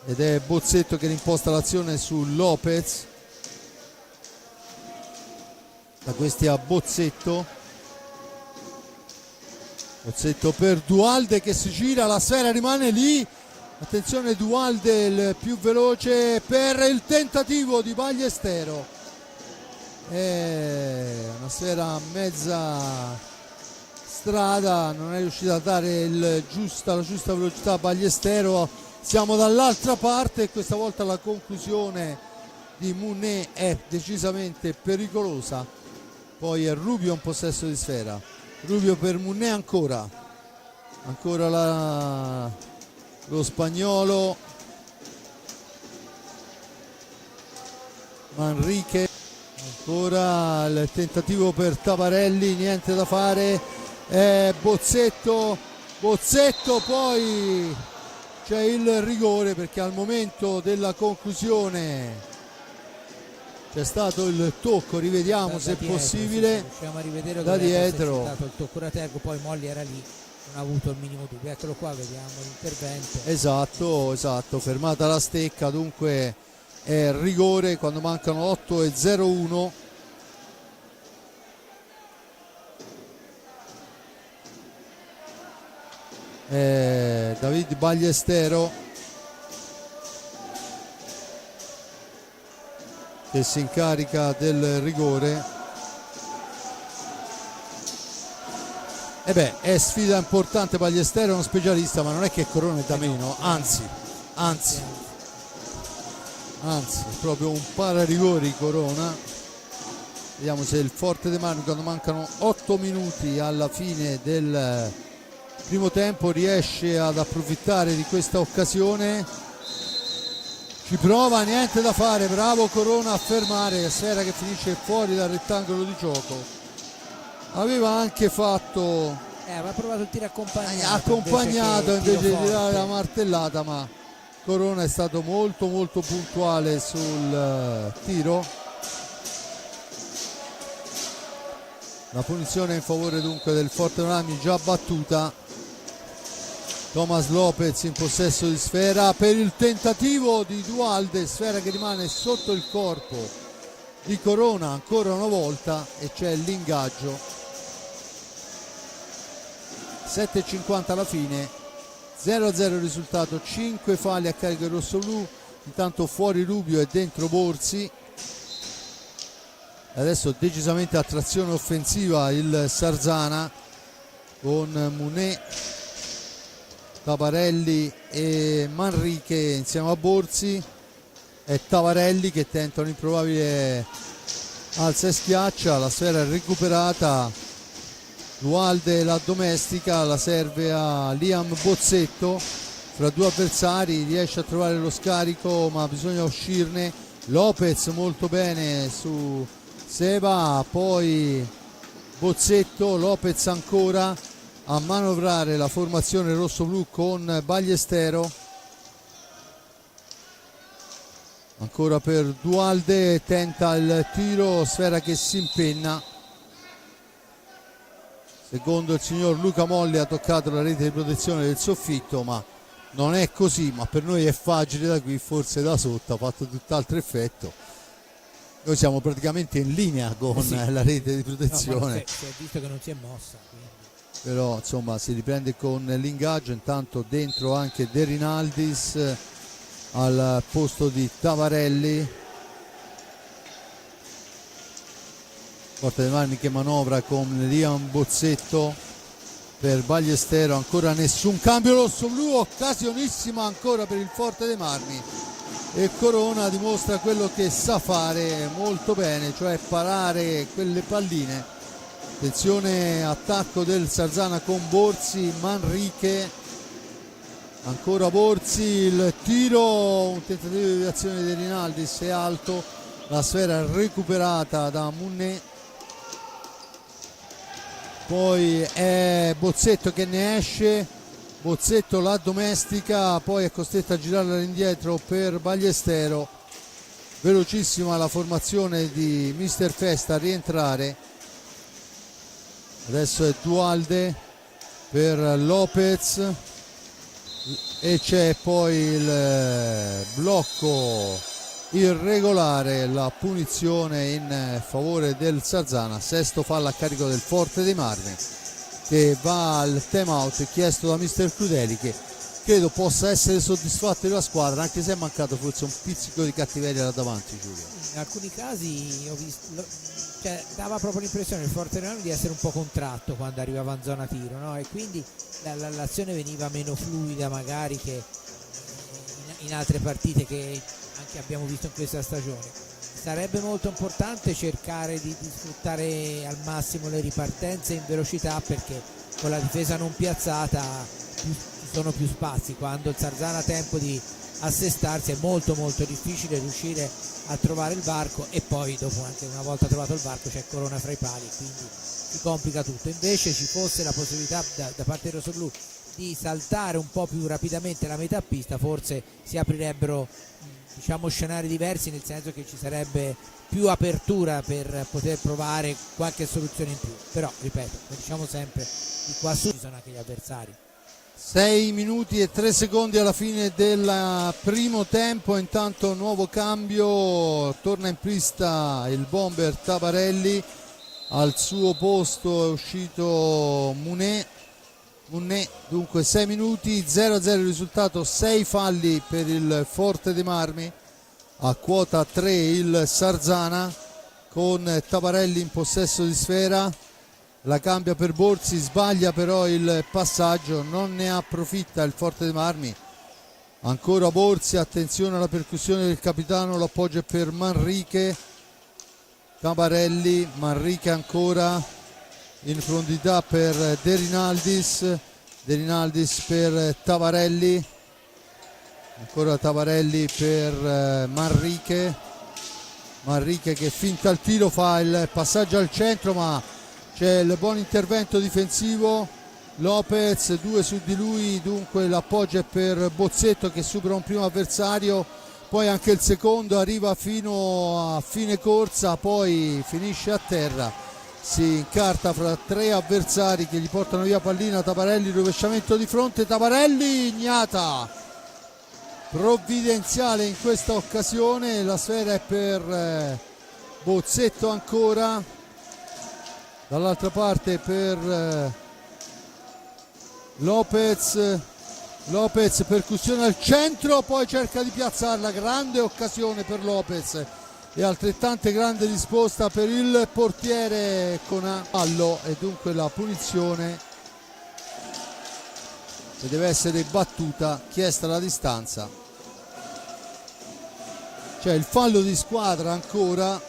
ed è Bozzetto che rimposta l'azione su Lopez, da questi a Bozzetto per Dualde che si gira, la sfera rimane lì, attenzione Dualde il più veloce per il tentativo di Ballestero, è una sfera a mezza strada, non è riuscita a dare la giusta velocità a Ballestero, siamo dall'altra parte e questa volta la conclusione di Munné è decisamente pericolosa, poi è Rubio in possesso di sfera, Rubio per Munné ancora lo spagnolo, Manrique, ancora il tentativo per Tabarelli, niente da fare, Bozzetto, poi c'è il rigore perché al momento della conclusione c'è stato il tocco, rivediamo se è possibile, riusciamo a rivedere da dietro, il tocco Ratergo, poi Molli era lì, non ha avuto il minimo dubbio, eccolo qua, vediamo l'intervento, esatto, fermata la stecca, dunque è rigore quando mancano 8:01. David Ballestero che si incarica del rigore, è sfida importante, Ballestero è uno specialista ma non è che Corona è da meno, anzi è proprio un pararigori Corona. Vediamo se il Forte dei Marmi, quando mancano 8 minuti alla fine del primo tempo, riesce ad approfittare di questa occasione, ci prova, niente da fare, bravo Corona a fermare, sfera che finisce fuori dal rettangolo di gioco, aveva anche fatto aveva provato il tiro accompagnato invece di tirare la martellata, ma Corona è stato molto puntuale sul tiro. La punizione in favore dunque del Forte dei Marmi già battuta. Thomas Lopez in possesso di sfera per il tentativo di Duhalde, sfera che rimane sotto il corpo di Corona ancora una volta e c'è l'ingaggio. 7,50 alla fine, 0-0 il risultato, 5 falli a carico del rossoblu, intanto fuori Rubio e dentro Borzi. Adesso decisamente a trazione offensiva il Sarzana con Munet, Tabarelli e Manrique insieme a Borzi. È Tavarelli che tenta un improbabile alza e schiaccia, la sfera è recuperata, Duhalde la domestica, la serve a Liam Bozzetto, fra due avversari riesce a trovare lo scarico ma bisogna uscirne. Lopez molto bene su Seba, poi Bozzetto, Lopez ancora a manovrare la formazione rosso-blu con Ballestero, ancora per Duhalde, tenta il tiro, sfera che si impenna. Secondo il signor Luca Molli ha toccato la rete di protezione del soffitto, ma non è così, ma per noi è facile da qui, forse da sotto ha fatto tutt'altro effetto. Noi siamo praticamente in linea con la rete di protezione. No, si è visto che non si è mossa, quindi. Però insomma si riprende con l'ingaggio, intanto dentro anche De Rinaldis al posto di Tavarelli. Forte dei Marmi che manovra con Liam Bozzetto per Ballestero, ancora nessun cambio rosso-blu, occasionissima ancora per il Forte dei Marmi e Corona dimostra quello che sa fare molto bene, cioè parare quelle palline. Attenzione, attacco del Sarzana con Borzi, Manrique, ancora Borzi, il tiro, un tentativo di azione di Rinaldis è alto, la sfera recuperata da Munet, poi è Bozzetto che ne esce, Bozzetto la domestica, poi è costretto a girarla indietro per Ballestero, velocissima la formazione di Mister Festa a rientrare. Adesso è Duhalde per Lopez e c'è poi il blocco irregolare, la punizione in favore del Sarzana, sesto fallo a carico del Forte dei Marmi che va al time out chiesto da Mister Crudeli, che credo possa essere soddisfatto della squadra, anche se è mancato forse un pizzico di cattiveria là davanti. Giulio, in alcuni casi ho visto, cioè, dava proprio l'impressione il Forte dei Marmi di essere un po' contratto quando arrivava in zona tiro, no? E quindi l'azione veniva meno fluida magari che in altre partite che anche abbiamo visto in questa stagione. Sarebbe molto importante cercare di sfruttare al massimo le ripartenze in velocità, perché con la difesa non piazzata ci sono più spazi. Quando il Sarzana ha tempo di assestarsi è molto difficile riuscire a trovare il varco, e poi dopo, anche una volta trovato il varco, c'è Corona fra i pali, quindi si complica tutto. Invece ci fosse la possibilità da parte del rossoblu di saltare un po' più rapidamente la metà pista, forse si aprirebbero scenari diversi, nel senso che ci sarebbe più apertura per poter provare qualche soluzione in più. Però ripeto, lo diciamo sempre, di qua su ci sono anche gli avversari. 6 minuti e 3 secondi alla fine del primo tempo, intanto nuovo cambio, torna in pista il bomber Tabarelli, al suo posto è uscito Munet, dunque 6 minuti, 0-0 il risultato, 6 falli per il Forte dei Marmi, a quota 3 il Sarzana con Tabarelli in possesso di sfera, la cambia per Borzi, sbaglia però il passaggio, non ne approfitta il Forte dei Marmi, ancora Borzi, attenzione alla percussione del capitano, l'appoggio è per Manrique, Tabarelli, Manrique ancora in profondità per De Rinaldis per Tabarelli, ancora Tabarelli per Manrique che finta il tiro, fa il passaggio al centro, ma c'è il buon intervento difensivo, Lopez, 2 su di lui, dunque l'appoggio è per Bozzetto che supera un primo avversario, poi anche il secondo arriva fino a fine corsa, poi finisce a terra. si incarta fra 3 avversari che gli portano via pallina. Tabarelli, rovesciamento di fronte, Tabarelli, ignata provvidenziale in questa occasione. La sfera è per Bozzetto ancora, dall'altra parte per Lopez, percussione al centro, poi cerca di piazzarla, grande occasione per Lopez e altrettante grande risposta per il portiere con fallo, e dunque la punizione che deve essere battuta, chiesta la distanza. C'è il fallo di squadra ancora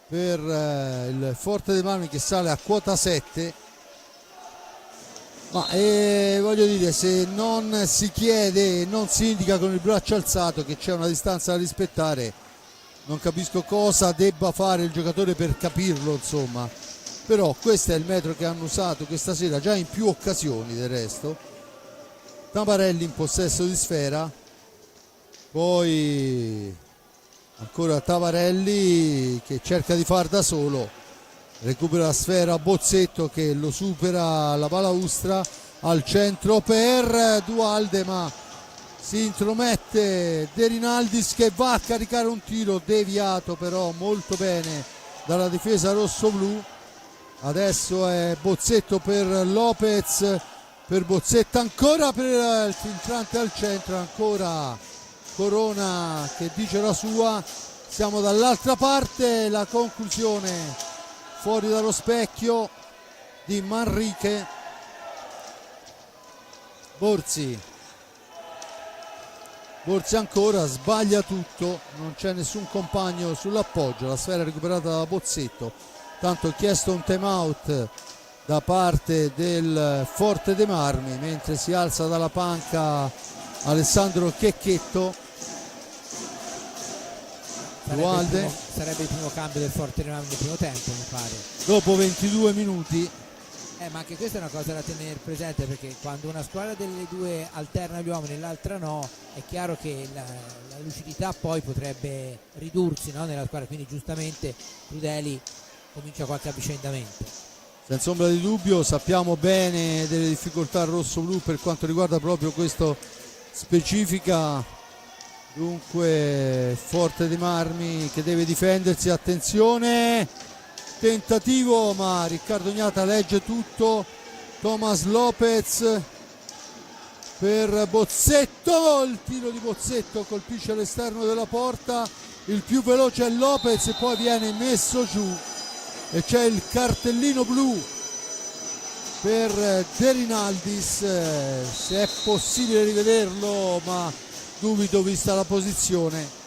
per il Forte dei Marmi, che sale a quota 7. Ma voglio dire, se non si chiede e non si indica con il braccio alzato che c'è una distanza da rispettare, non capisco cosa debba fare il giocatore per capirlo, insomma. Però questo è il metro che hanno usato questa sera già in più occasioni. Del resto Tabarelli in possesso di sfera, poi ancora Tabarelli che cerca di far da solo, recupera la sfera Bozzetto che lo supera la balaustra, al centro per Dualde, ma si intromette De Rinaldis che va a caricare un tiro deviato però molto bene dalla difesa rossoblù. Adesso è Bozzetto per Lopez, per Bozzetto ancora, per il filtrante al centro, ancora Corona che dice la sua. Siamo dall'altra parte, la conclusione fuori dallo specchio di Manrique. Borzi ancora, sbaglia tutto, non c'è nessun compagno sull'appoggio, la sfera recuperata da Bozzetto. Tanto ha chiesto un time out da parte del Forte dei Marmi, mentre si alza dalla panca Alessandro Checchetto. Sarebbe il primo cambio del Forte dei Marmi nel primo tempo, mi pare, dopo 22 minuti. Ma anche questa è una cosa da tenere presente, perché quando una squadra delle due alterna gli uomini e l'altra no, è chiaro che la lucidità poi potrebbe ridursi, no, nella squadra, quindi giustamente Crudeli comincia qualche avvicendamento. Senza ombra di dubbio, sappiamo bene delle difficoltà rossoblù per quanto riguarda proprio questo specifica. Dunque Forte dei Marmi che deve difendersi, attenzione, tentativo ma Riccardo Gnata legge tutto. Thomas Lopez per Bozzetto, il tiro di Bozzetto colpisce all'esterno della porta, il più veloce è Lopez e poi viene messo giù e c'è il cartellino blu per De Rinaldis. Se è possibile rivederlo, ma dubito vista la posizione.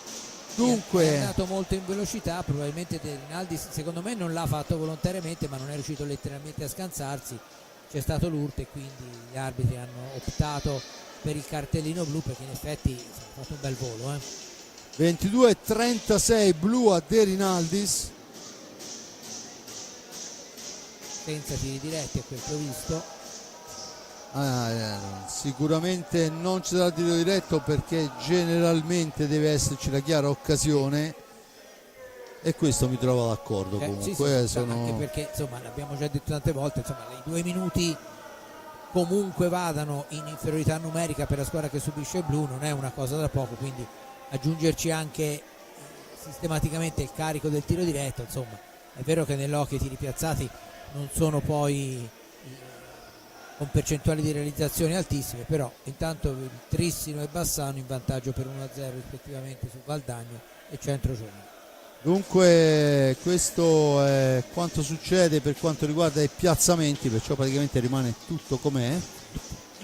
Dunque è andato molto in velocità, probabilmente De Rinaldis secondo me non l'ha fatto volontariamente, ma non è riuscito letteralmente a scansarsi, c'è stato l'urto e quindi gli arbitri hanno optato per il cartellino blu, perché in effetti ha fatto un bel volo. 22-36 blu a De Rinaldis, senza tiri diretti a quel che ho visto. Sicuramente non ci sarà tiro diretto perché generalmente deve esserci la chiara occasione, e questo mi trovo d'accordo. Comunque sì, anche perché insomma l'abbiamo già detto tante volte, insomma i 2 minuti comunque vadano in inferiorità numerica per la squadra che subisce il blu non è una cosa da poco, quindi aggiungerci anche sistematicamente il carico del tiro diretto, insomma è vero che nell'hockey i tiri piazzati non sono poi con percentuali di realizzazione altissime, però intanto Trissino e Bassano in vantaggio per 1-0 rispettivamente su Valdagno e Centro Giovane. Dunque questo è quanto succede per quanto riguarda i piazzamenti, perciò praticamente rimane tutto com'è,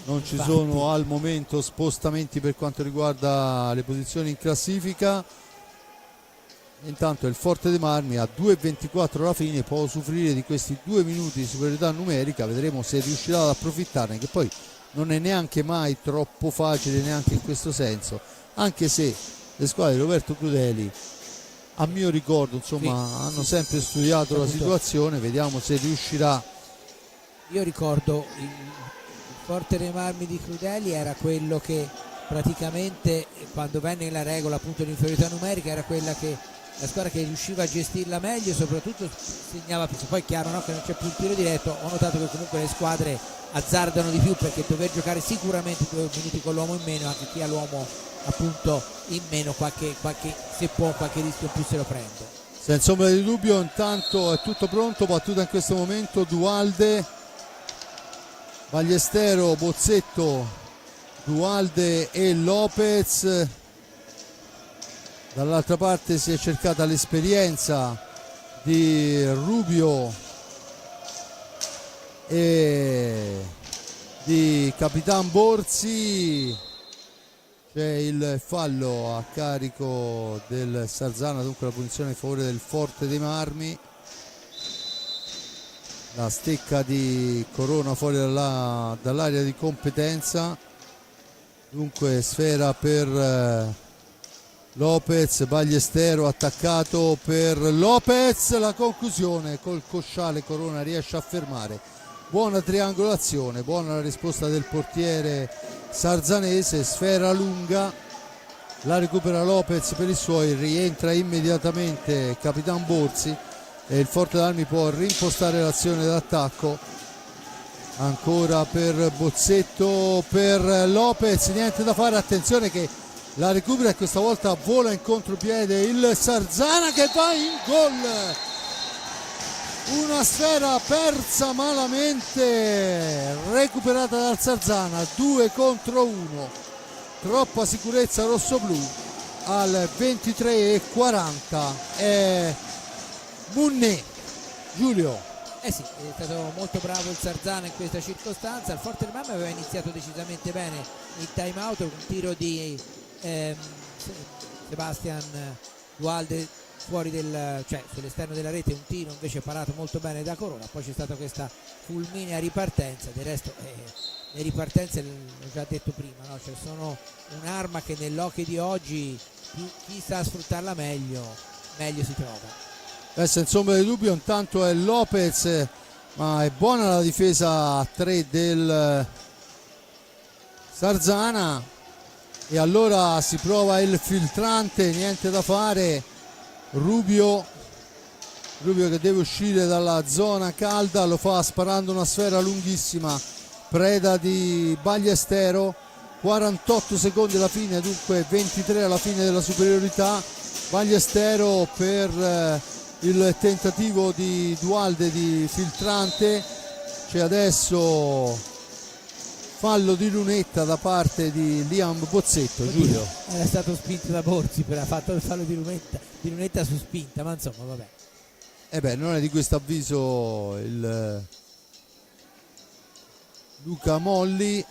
non ci sono al momento spostamenti per quanto riguarda le posizioni in classifica. Intanto il Forte dei Marmi a 2:24 alla fine può usufruire di questi 2 minuti di superiorità numerica, vedremo se riuscirà ad approfittarne, che poi non è neanche mai troppo facile neanche in questo senso, anche se le squadre di Roberto Crudeli a mio ricordo insomma hanno sempre studiato la situazione, vediamo se riuscirà. Io ricordo il Forte dei Marmi di Crudeli era quello che praticamente quando venne la regola appunto di inferiorità numerica era quella che la squadra che riusciva a gestirla meglio e soprattutto segnava più. Poi è chiaro, no, che non c'è più il tiro diretto. Ho notato che comunque le squadre azzardano di più, perché dover giocare sicuramente 2 minuti con l'uomo in meno, anche chi ha l'uomo appunto in meno, se può qualche rischio in più se lo prende. Senza ombra di dubbio, intanto è tutto pronto, battuta in questo momento Dualde, Ballestero, Bozzetto, Dualde e Lopez. Dall'altra parte si è cercata l'esperienza di Rubio e di Capitan Borzi. C'è il fallo a carico del Sarzana, dunque la punizione in favore del Forte dei Marmi. La stecca di Corona fuori dall'area di competenza, dunque sfera per Lopez, Ballestero attaccato per Lopez, la conclusione col cosciale Corona riesce a fermare. Buona triangolazione, buona la risposta del portiere sarzanese, sfera lunga, la recupera Lopez per i suoi, rientra immediatamente Capitan Borzi e il Forte d'Armi può rimpostare l'azione d'attacco. Ancora per Bozzetto, per Lopez, niente da fare, attenzione che la recupera e questa volta vola in contropiede il Sarzana che va in gol. Una sfera persa malamente, recuperata dal Sarzana, 2 contro 1, troppa sicurezza rossoblù. Al 23:40 è Munné. Giulio. Sì, è stato molto bravo il Sarzana in questa circostanza. Il Forte dei Marmi aveva iniziato decisamente bene il time out, un tiro di Sebastian Dualde fuori sull'esterno della rete, un tiro invece parato molto bene da Corona. Poi c'è stata questa fulminea ripartenza. Del resto le ripartenze l'ho già detto prima, no? Cioè sono un'arma che nell'hockey di oggi chi sa sfruttarla meglio si trova. Senza ombra di dubbio, intanto è Lopez, ma è buona la difesa a 3 del Sarzana e allora si prova il filtrante, niente da fare. Rubio che deve uscire dalla zona calda, lo fa sparando una sfera lunghissima, preda di Ballestero. 48 secondi alla fine, dunque 23 alla fine della superiorità. Ballestero per il tentativo di Dualde di filtrante. C'è adesso fallo di lunetta da parte di Liam Bozzetto. Giulio, era stato spinto da Borzi, ha fatto il fallo di lunetta su spinta, ma insomma vabbè. Non è di questo avviso il Luca Molli,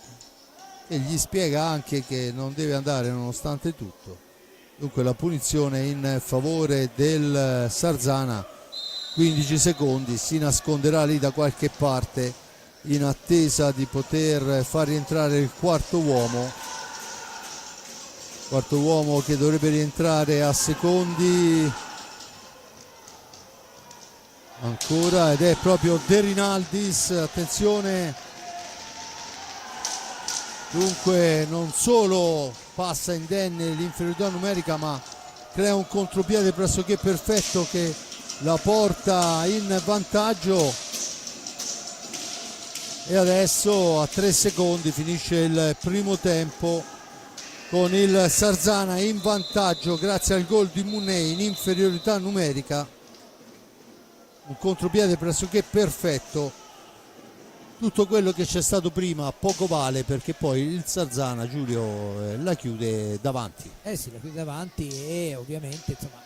e gli spiega anche che non deve andare nonostante tutto. Dunque la punizione in favore del Sarzana, 15 secondi, si nasconderà lì da qualche parte in attesa di poter far rientrare il quarto uomo che dovrebbe rientrare a secondi ancora, ed è proprio De Rinaldis. Attenzione, dunque non solo passa indenne l'inferiorità numerica, ma crea un contropiede pressoché perfetto che la porta in vantaggio. E adesso a 3 secondi finisce il primo tempo con il Sarzana in vantaggio grazie al gol di Munné in inferiorità numerica. Un contropiede pressoché perfetto. Tutto quello che c'è stato prima poco vale, perché poi il Sarzana, Giulio, la chiude davanti. Sì, la chiude davanti, e ovviamente insomma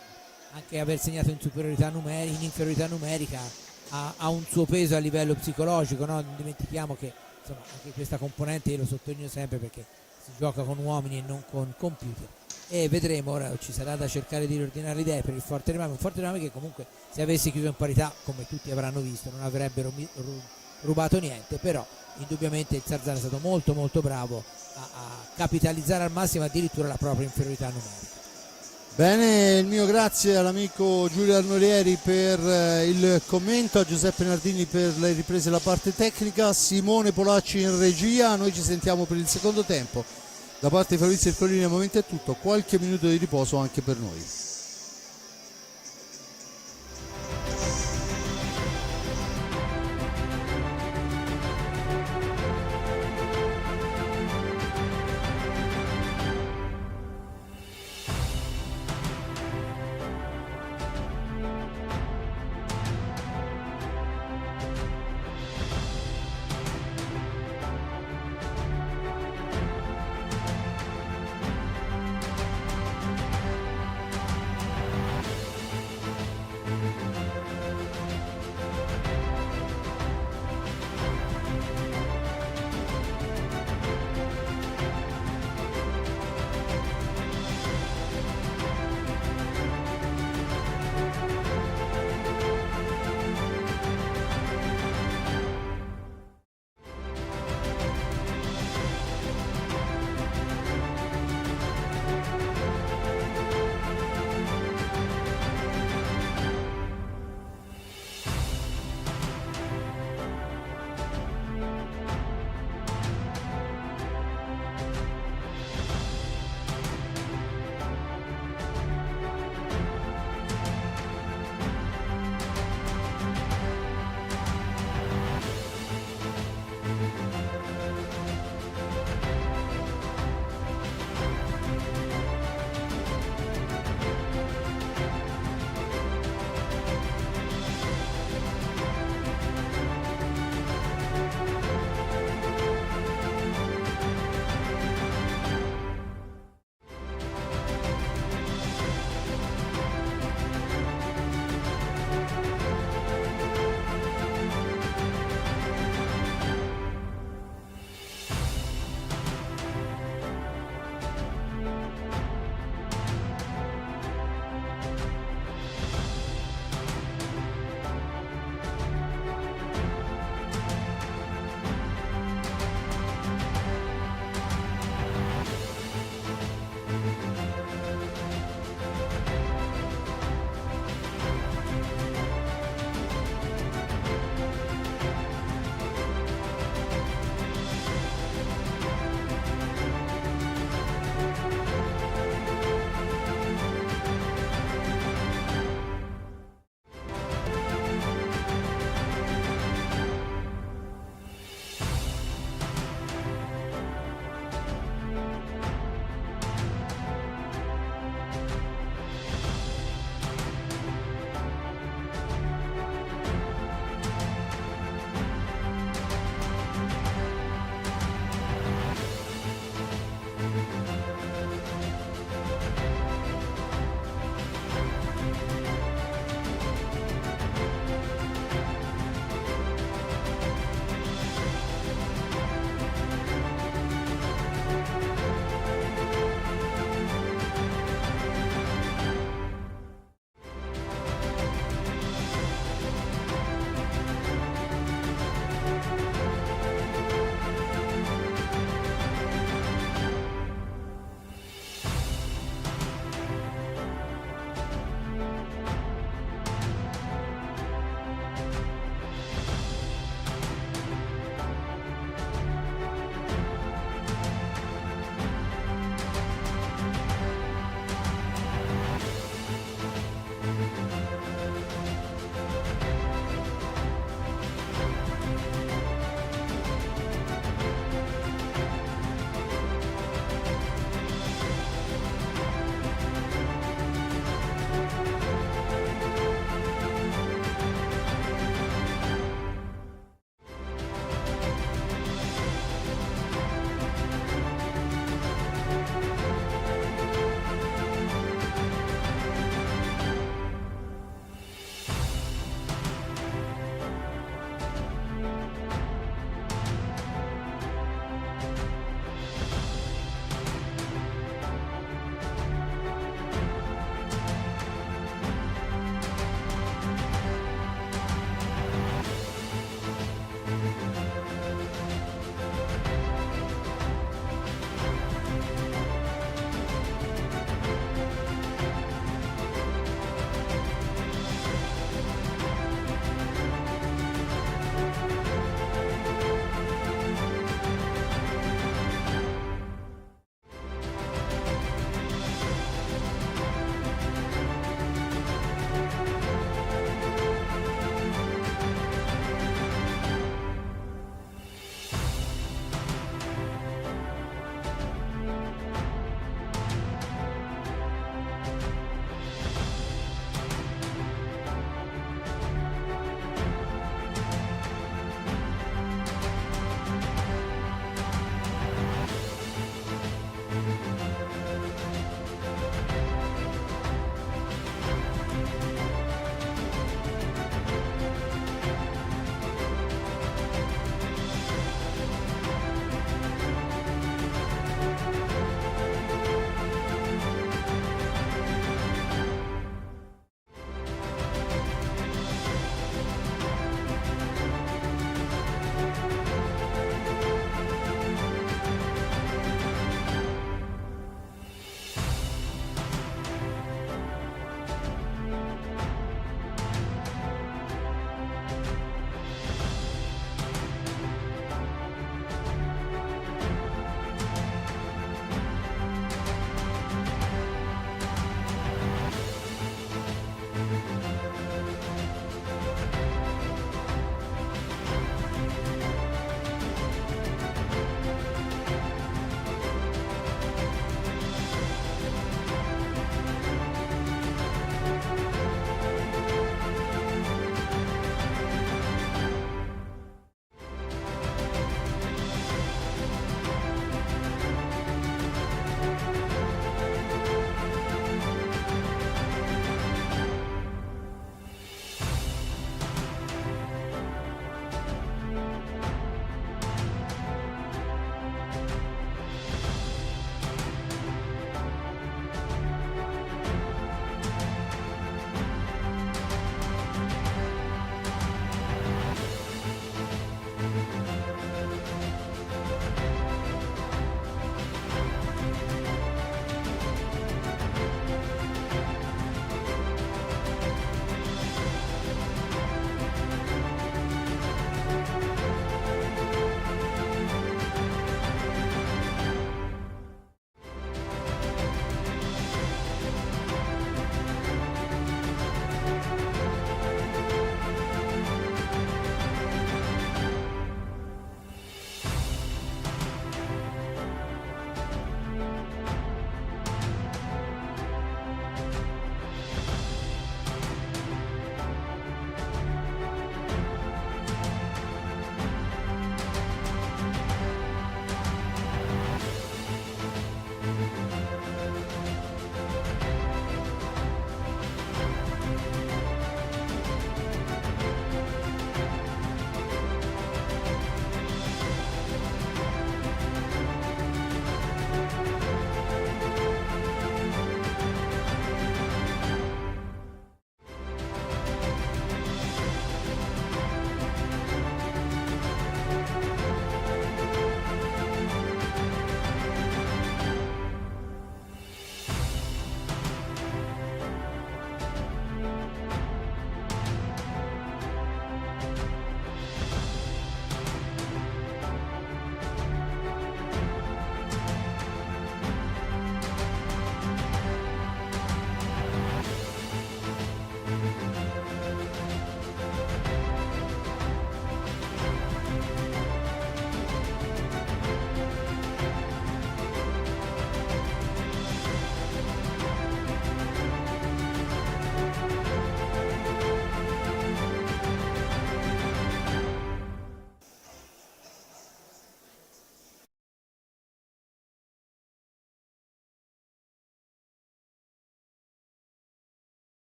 anche aver segnato in inferiorità numerica ha un suo peso a livello psicologico, no? Non dimentichiamo che insomma anche questa componente, io lo sottolineo sempre, perché si gioca con uomini e non con computer, e vedremo. Ora ci sarà da cercare di riordinare le idee per il Forte dei Marmi, un Forte dei Marmi che comunque, se avesse chiuso in parità, come tutti avranno visto, non avrebbero rubato niente, però indubbiamente il Sarzana è stato molto molto bravo a capitalizzare al massimo addirittura la propria inferiorità numerica. Bene, il mio grazie all'amico Giulio Arnorieri per il commento, a Giuseppe Nardini per le riprese e la parte tecnica, Simone Polacci in regia. Noi ci sentiamo per il secondo tempo. Da parte di Fabrizio Ercolini al momento è tutto, qualche minuto di riposo anche per noi.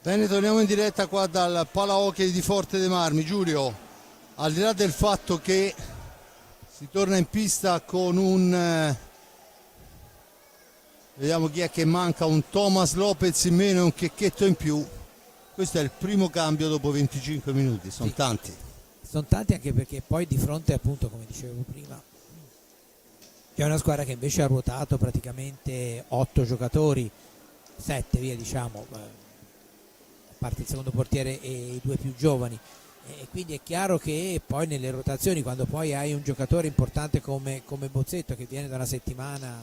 Bene, torniamo in diretta qua dal Palahockey di Forte dei Marmi. Giulio, al di là del fatto che si torna in pista con vediamo chi è che manca, un Thomas Lopez in meno e un Checchetto in più. Questo è il primo cambio dopo 25 minuti, sono Sì. tanti. Sono tanti, anche perché poi di fronte, appunto, come dicevo prima, c'è una squadra che invece ha ruotato praticamente 8 giocatori, 7 via diciamo, a parte il secondo portiere e i 2 più giovani, e quindi è chiaro che poi nelle rotazioni, quando poi hai un giocatore importante come Bozzetto, che viene da una settimana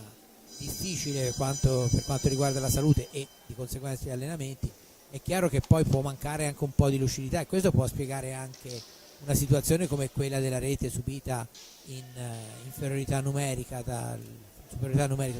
difficile per quanto riguarda la salute e di conseguenza gli allenamenti, è chiaro che poi può mancare anche un po' di lucidità, e questo può spiegare anche una situazione come quella della rete subita in superiorità numerica dal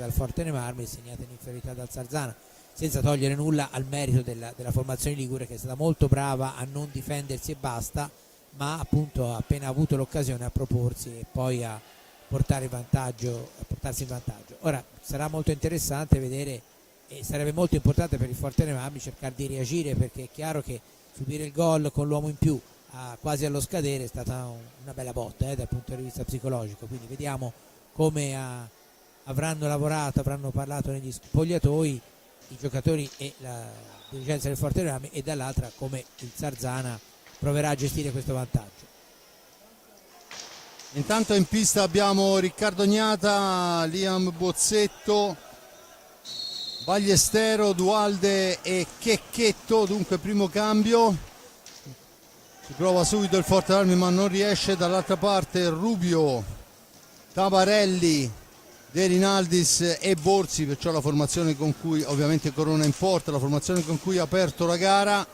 Forte dei Marmi e segnata in inferiorità dal Sarzana, senza togliere nulla al merito della formazione ligure, che è stata molto brava a non difendersi e basta, ma appunto appena avuto l'occasione a proporsi e poi a portarsi in vantaggio. Ora sarà molto interessante vedere, e sarebbe molto importante per il Forte dei Marmi cercare di reagire, perché è chiaro che subire il gol con l'uomo in più quasi allo scadere è stata una bella botta dal punto di vista psicologico, quindi vediamo come avranno lavorato, avranno parlato negli spogliatoi i giocatori e la dirigenza del Forte dei Marmi, e dall'altra come il Sarzana proverà a gestire questo vantaggio. Intanto in pista abbiamo Riccardo Gnata, Liam Bozzetto, Ballestero, Dualde e Checchetto. Dunque primo cambio, si prova subito il Forte dei Marmi ma non riesce. Dall'altra parte Rubio, Tabarelli, De Rinaldis e Borzi, perciò la formazione con cui ovviamente Corona in porta, la formazione con cui ha aperto la gara.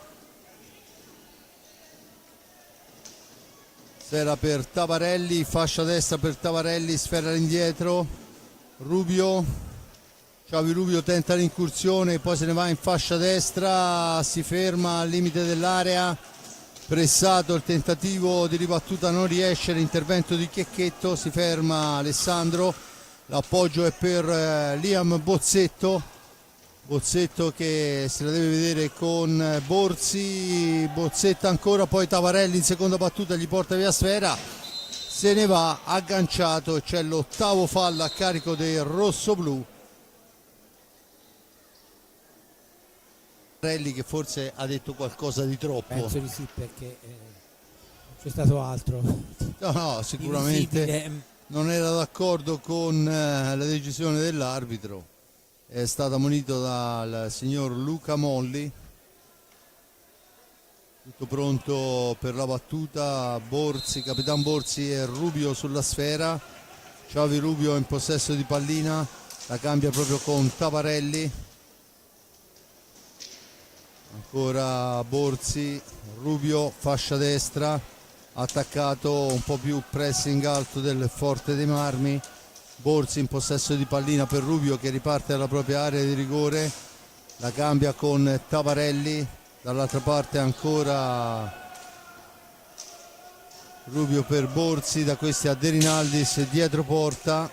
Sfera per Tabarelli, fascia destra per Tabarelli, sfera all'indietro, Rubio, Xavi Rubio tenta l'incursione, poi se ne va in fascia destra, si ferma al limite dell'area, pressato il tentativo di ribattuta, non riesce, l'intervento di Checchetto, si ferma Alessandro, l'appoggio è per Liam Bozzetto che se la deve vedere con Borzi, Bozzetto ancora, poi Tavarelli in seconda battuta gli porta via sfera, se ne va agganciato e c'è l'ottavo fallo a carico dei rossoblù. Tavarelli che forse ha detto qualcosa di troppo. Penso di sì, perché non c'è stato altro. No, sicuramente non era d'accordo con la decisione dell'arbitro. È stato ammonito dal signor Luca Molli. Tutto pronto per la battuta, Borzi, Capitan Borzi e Rubio sulla sfera. Xavi Rubio in possesso di pallina, la cambia proprio con Tavarelli. Ancora Borzi, Rubio, fascia destra, attaccato, un po' più pressing alto del Forte dei Marmi. Borzi in possesso di pallina per Rubio che riparte dalla propria area di rigore, la cambia con Tavarelli, dall'altra parte ancora Rubio per Borzi, da questi a De Rinaldis dietro porta,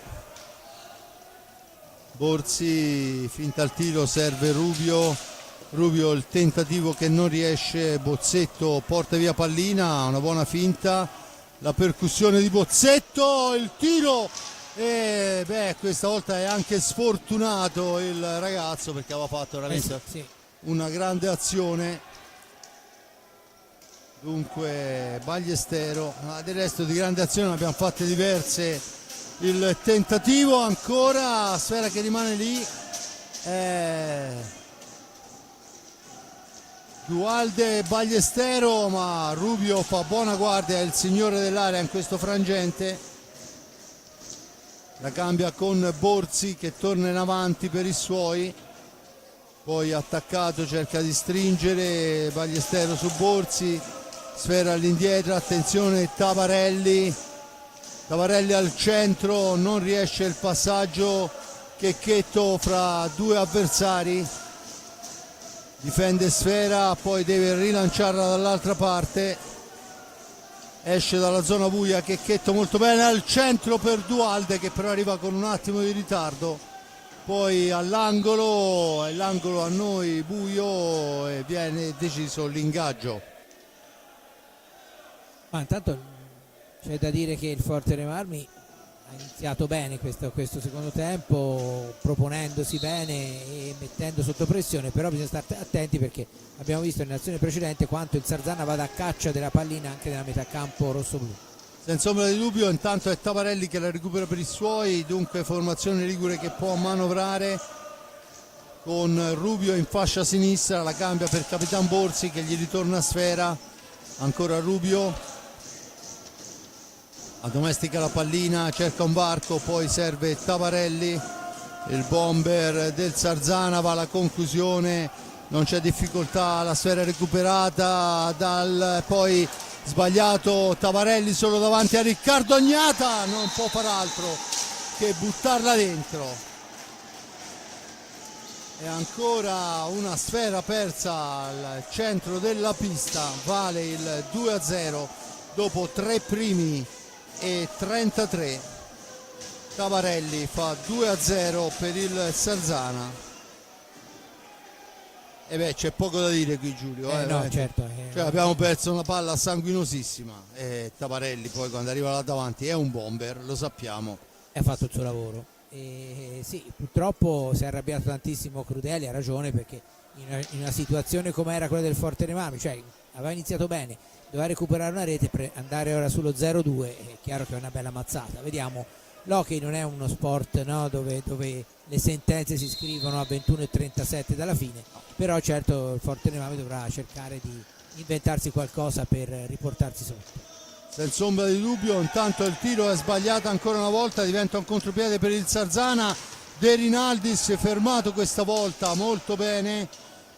Borzi finta al tiro, serve Rubio il tentativo che non riesce, Bozzetto porta via pallina, una buona finta, la percussione di Bozzetto, il tiro, e questa volta è anche sfortunato il ragazzo perché aveva fatto veramente una grande azione. Dunque Ballestero, ma del resto di grande azione ne abbiamo fatte diverse. Il tentativo ancora, sfera che rimane lì, Dualde e Ballestero, ma Rubio fa buona guardia, è il signore dell'area in questo frangente. La cambia con Borzi che torna in avanti per i suoi, poi attaccato cerca di stringere Ballestero su Borzi, sfera all'indietro, attenzione Tavarelli al centro, non riesce il passaggio, Checchetto fra due avversari, difende sfera, poi deve rilanciarla dall'altra parte, esce dalla zona buia Checchetto molto bene al centro per Dualde che però arriva con un attimo di ritardo, poi all'angolo, e l'angolo a noi buio e viene deciso l'ingaggio. Ma intanto c'è da dire che il Forte Marmi ha iniziato bene questo secondo tempo, proponendosi bene e mettendo sotto pressione, però bisogna stare attenti perché abbiamo visto nell'azione precedente quanto il Sarzana vada a caccia della pallina anche nella metà campo rosso-blu. Senza ombra di dubbio, intanto è Tavarelli che la recupera per i suoi, dunque formazione ligure che può manovrare con Rubio in fascia sinistra, la cambia per Capitan Borsi che gli ritorna a sfera, ancora Rubio, addomestica la pallina, cerca un varco, poi serve Tavarelli, il bomber del Sarzana va alla conclusione, non c'è difficoltà, la sfera recuperata dal poi sbagliato Tavarelli solo davanti a Riccardo Agnata, non può far altro che buttarla dentro. E ancora una sfera persa al centro della pista, vale il 2-0 dopo 3 primi e 33. Tavarelli fa 2-0 per il Sarzana. E beh, c'è poco da dire qui, Giulio. No, certo. Cioè, abbiamo perso una palla sanguinosissima e Tavarelli poi quando arriva là davanti è un bomber, lo sappiamo. E ha fatto il suo lavoro. E sì, purtroppo si è arrabbiato tantissimo Crudeli, ha ragione, perché in una situazione come era quella del Forte Marmi, cioè aveva iniziato bene, doveva recuperare una rete per andare ora sullo 0-2, è chiaro che è una bella mazzata. Vediamo, l'hockey non è uno sport, no, dove le sentenze si scrivono a 21:37 dalla fine, però certo il Forte Marmi dovrà cercare di inventarsi qualcosa per riportarsi sotto. Senza ombra di dubbio, intanto il tiro è sbagliato ancora una volta, diventa un contropiede per il Sarzana. De Rinaldis fermato questa volta molto bene,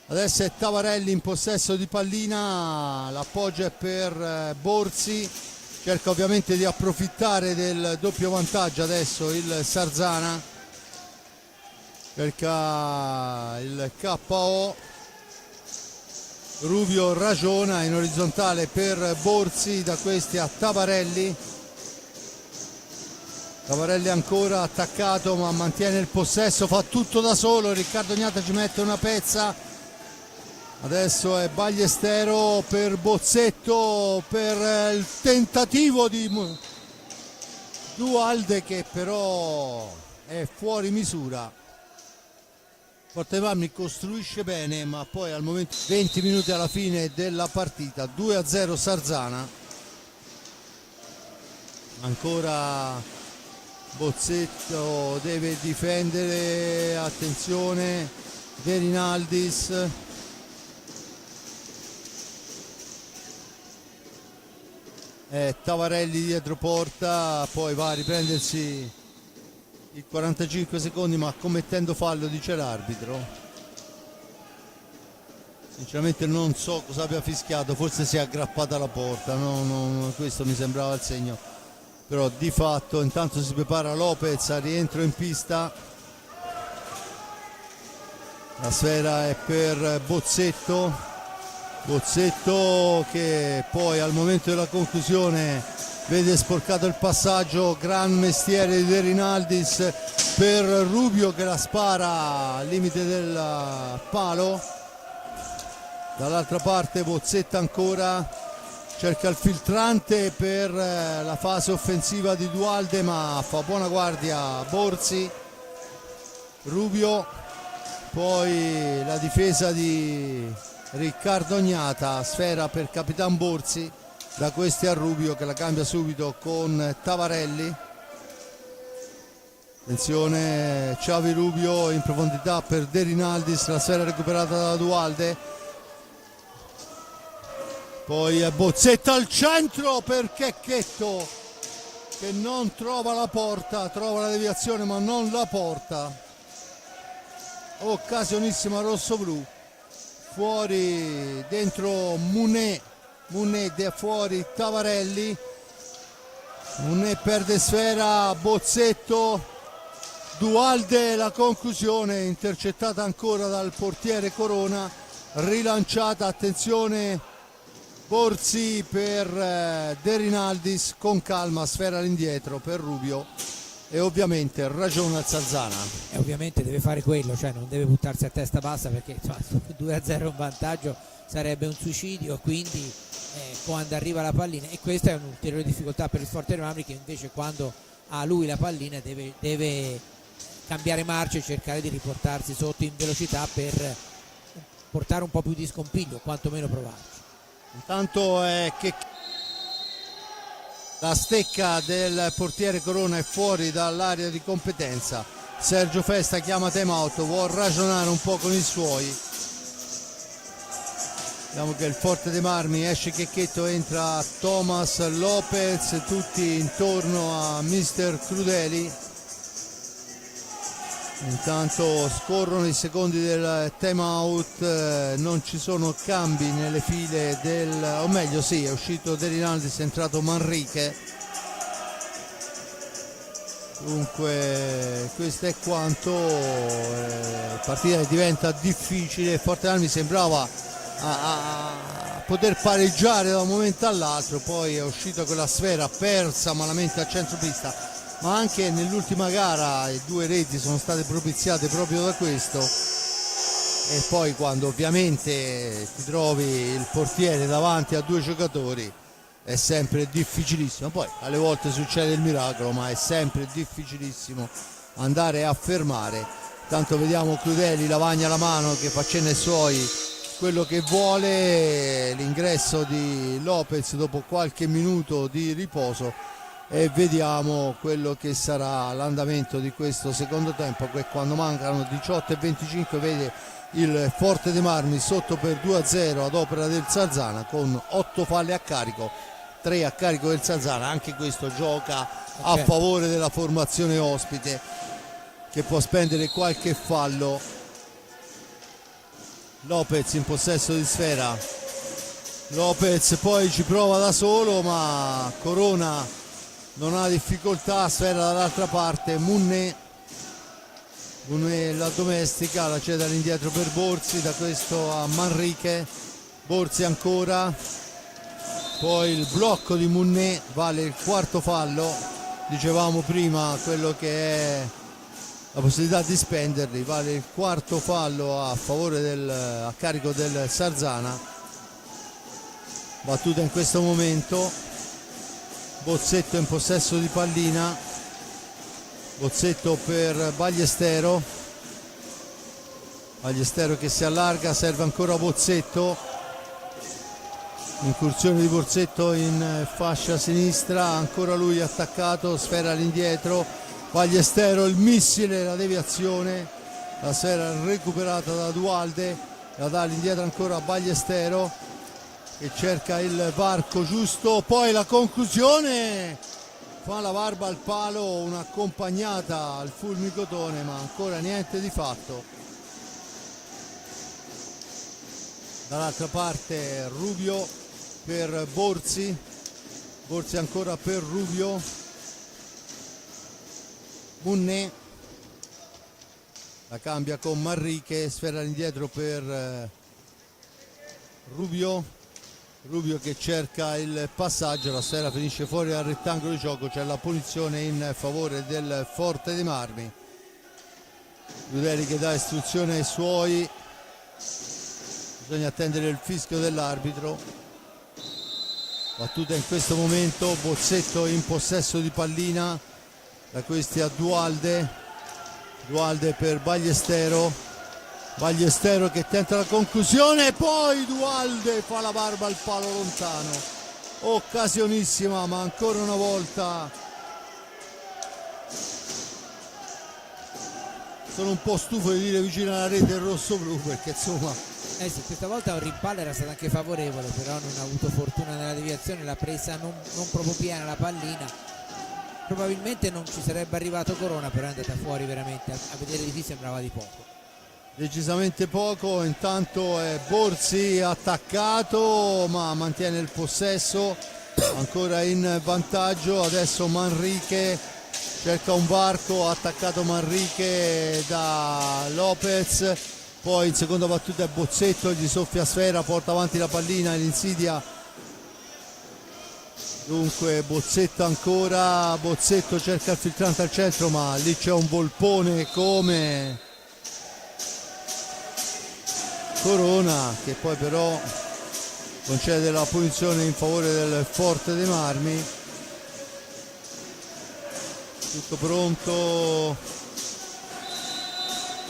adesso è Tavarelli in possesso di pallina, l'appoggio è per Borsi, cerca ovviamente di approfittare del doppio vantaggio adesso il Sarzana, cerca il KO. Rubio ragiona in orizzontale per Borsi, da questi a Tavarelli. Tavarelli ancora attaccato ma mantiene il possesso, fa tutto da solo, Riccardo Agnata ci mette una pezza. Adesso è Ballestero per Bozzetto, per il tentativo di Dualde che però è fuori misura. Forte Marmi costruisce bene, ma poi al momento 20 minuti alla fine della partita, 2-0 Sarzana. Ancora Bozzetto deve difendere, attenzione, De Rinaldis. Tavarelli dietro porta, poi va a riprendersi i 45 secondi, ma commettendo fallo, dice l'arbitro. Sinceramente non so cosa abbia fischiato, forse si è aggrappata alla porta, questo mi sembrava il segno, però di fatto intanto si prepara Lopez a rientro in pista. La sfera è per Bozzetto che poi al momento della conclusione vede sporcato il passaggio, gran mestiere di De Rinaldis per Rubio che la spara al limite del palo. Dall'altra parte Bozzetto ancora cerca il filtrante per la fase offensiva di Dualde, ma fa buona guardia Borsi. Rubio, poi la difesa di Riccardo Agnata, sfera per Capitan Borsi, da questi a Rubio che la cambia subito con Tavarelli. Attenzione, Xavi Rubio in profondità per De Rinaldis, la sfera recuperata da Dualde, poi Bozzetto al centro per Checchetto che non trova la porta, trova la deviazione ma non la porta. Occasionissima rosso-blu, fuori, dentro Munet fuori Tavarelli, Munet perde sfera, Bozzetto, Dualde, la conclusione intercettata ancora dal portiere Corona, rilanciata, attenzione Borsi per De Rinaldis, con calma, sfera all'indietro per Rubio e ovviamente ragiona il Salzana. E ovviamente deve fare quello, cioè non deve buttarsi a testa bassa, perché insomma, 2-0 in vantaggio sarebbe un suicidio, quindi quando arriva la pallina, e questa è un'ulteriore difficoltà per il Forte dei Marmi, che invece quando ha lui la pallina deve cambiare marcia e cercare di riportarsi sotto in velocità per portare un po' più di scompiglio, quantomeno provarci. Intanto che la stecca del portiere Corona è fuori dall'area di competenza. Sergio Festa chiama time out, vuol ragionare un po' con i suoi. Vediamo che il Forte dei Marmi esce Checchetto, entra Thomas Lopez, tutti intorno a mister Crudeli. Intanto scorrono i secondi del time out, non ci sono cambi nelle file o meglio sì, è uscito De Rinaldis, è entrato Manrique. Dunque questo è quanto, la partita diventa difficile. Forte dei Marmi sembrava a poter pareggiare da un momento all'altro, poi è uscita quella sfera persa malamente al centropista, ma anche nell'ultima gara 2 reti sono state propiziate proprio da questo. E poi quando ovviamente ti trovi il portiere davanti a 2 giocatori è sempre difficilissimo, poi alle volte succede il miracolo, ma è sempre difficilissimo andare a fermare. Tanto vediamo Crudeli, Lavagna alla mano, che facendo i suoi quello che vuole, l'ingresso di Lopez dopo qualche minuto di riposo, e vediamo quello che sarà l'andamento di questo secondo tempo, che quando mancano 18:25 vede il Forte dei Marmi sotto per 2-0 ad opera del Salzana, con 8 falle a carico, 3 a carico del Salzana. Anche questo gioca a favore della formazione ospite, che può spendere qualche fallo. Lopez in possesso di sfera, Lopez poi ci prova da solo, ma Corona non ha difficoltà. Sfera dall'altra parte, Munné la domestica, la cede all'indietro per Borzi, da questo a Manrique, Borzi ancora, poi il blocco di Munné, vale il 4º fallo. Dicevamo prima quello che è la possibilità di spenderli, vale il 4º fallo a favore a carico del Salzana. Battuta in questo momento, Bozzetto in possesso di pallina, Bozzetto per Ballestero che si allarga, serve ancora Bozzetto, incursione di Bozzetto in fascia sinistra, ancora lui attaccato, sfera all'indietro, Ballestero, il missile, la deviazione, la sfera recuperata da Dualde, la dà all'indietro ancora a Ballestero, che cerca il varco giusto, poi la conclusione, fa la barba al palo, un'accompagnata al fulmicotone, ma ancora niente di fatto. Dall'altra parte Rubio per Borzi ancora per Rubio, Munné la cambia con Manrique, sfera all'indietro per Rubio che cerca il passaggio, la sfera finisce fuori dal rettangolo di gioco, c'è la punizione in favore del Forte dei Marmi. Crudeli che dà istruzione ai suoi, bisogna attendere il fischio dell'arbitro. Battuta in questo momento, Bozzetto in possesso di pallina, da questi a Dualde per Ballestero che tenta la conclusione, e poi Dualde fa la barba al palo lontano, occasionissima, ma ancora una volta sono un po' stufo di dire vicino alla rete rosso-blu, perché insomma sì, questa volta un rimpallo era stato anche favorevole, però non ha avuto fortuna nella deviazione, l'ha presa non proprio piena la pallina. Probabilmente non ci sarebbe arrivato Corona, però è andata fuori veramente, a vedere di qui sembrava di poco. Decisamente poco. Intanto è Borzi attaccato, ma mantiene il possesso, ancora in vantaggio. Adesso Manrique cerca un varco, attaccato Manrique da Lopez, poi in seconda battuta è Bozzetto, gli soffia sfera, porta avanti la pallina, l'insidia Dunque Bozzetto ancora, Bozzetto cerca il filtrante al centro, ma lì c'è un volpone come Corona, che poi però concede la punizione in favore del Forte dei Marmi. Tutto pronto,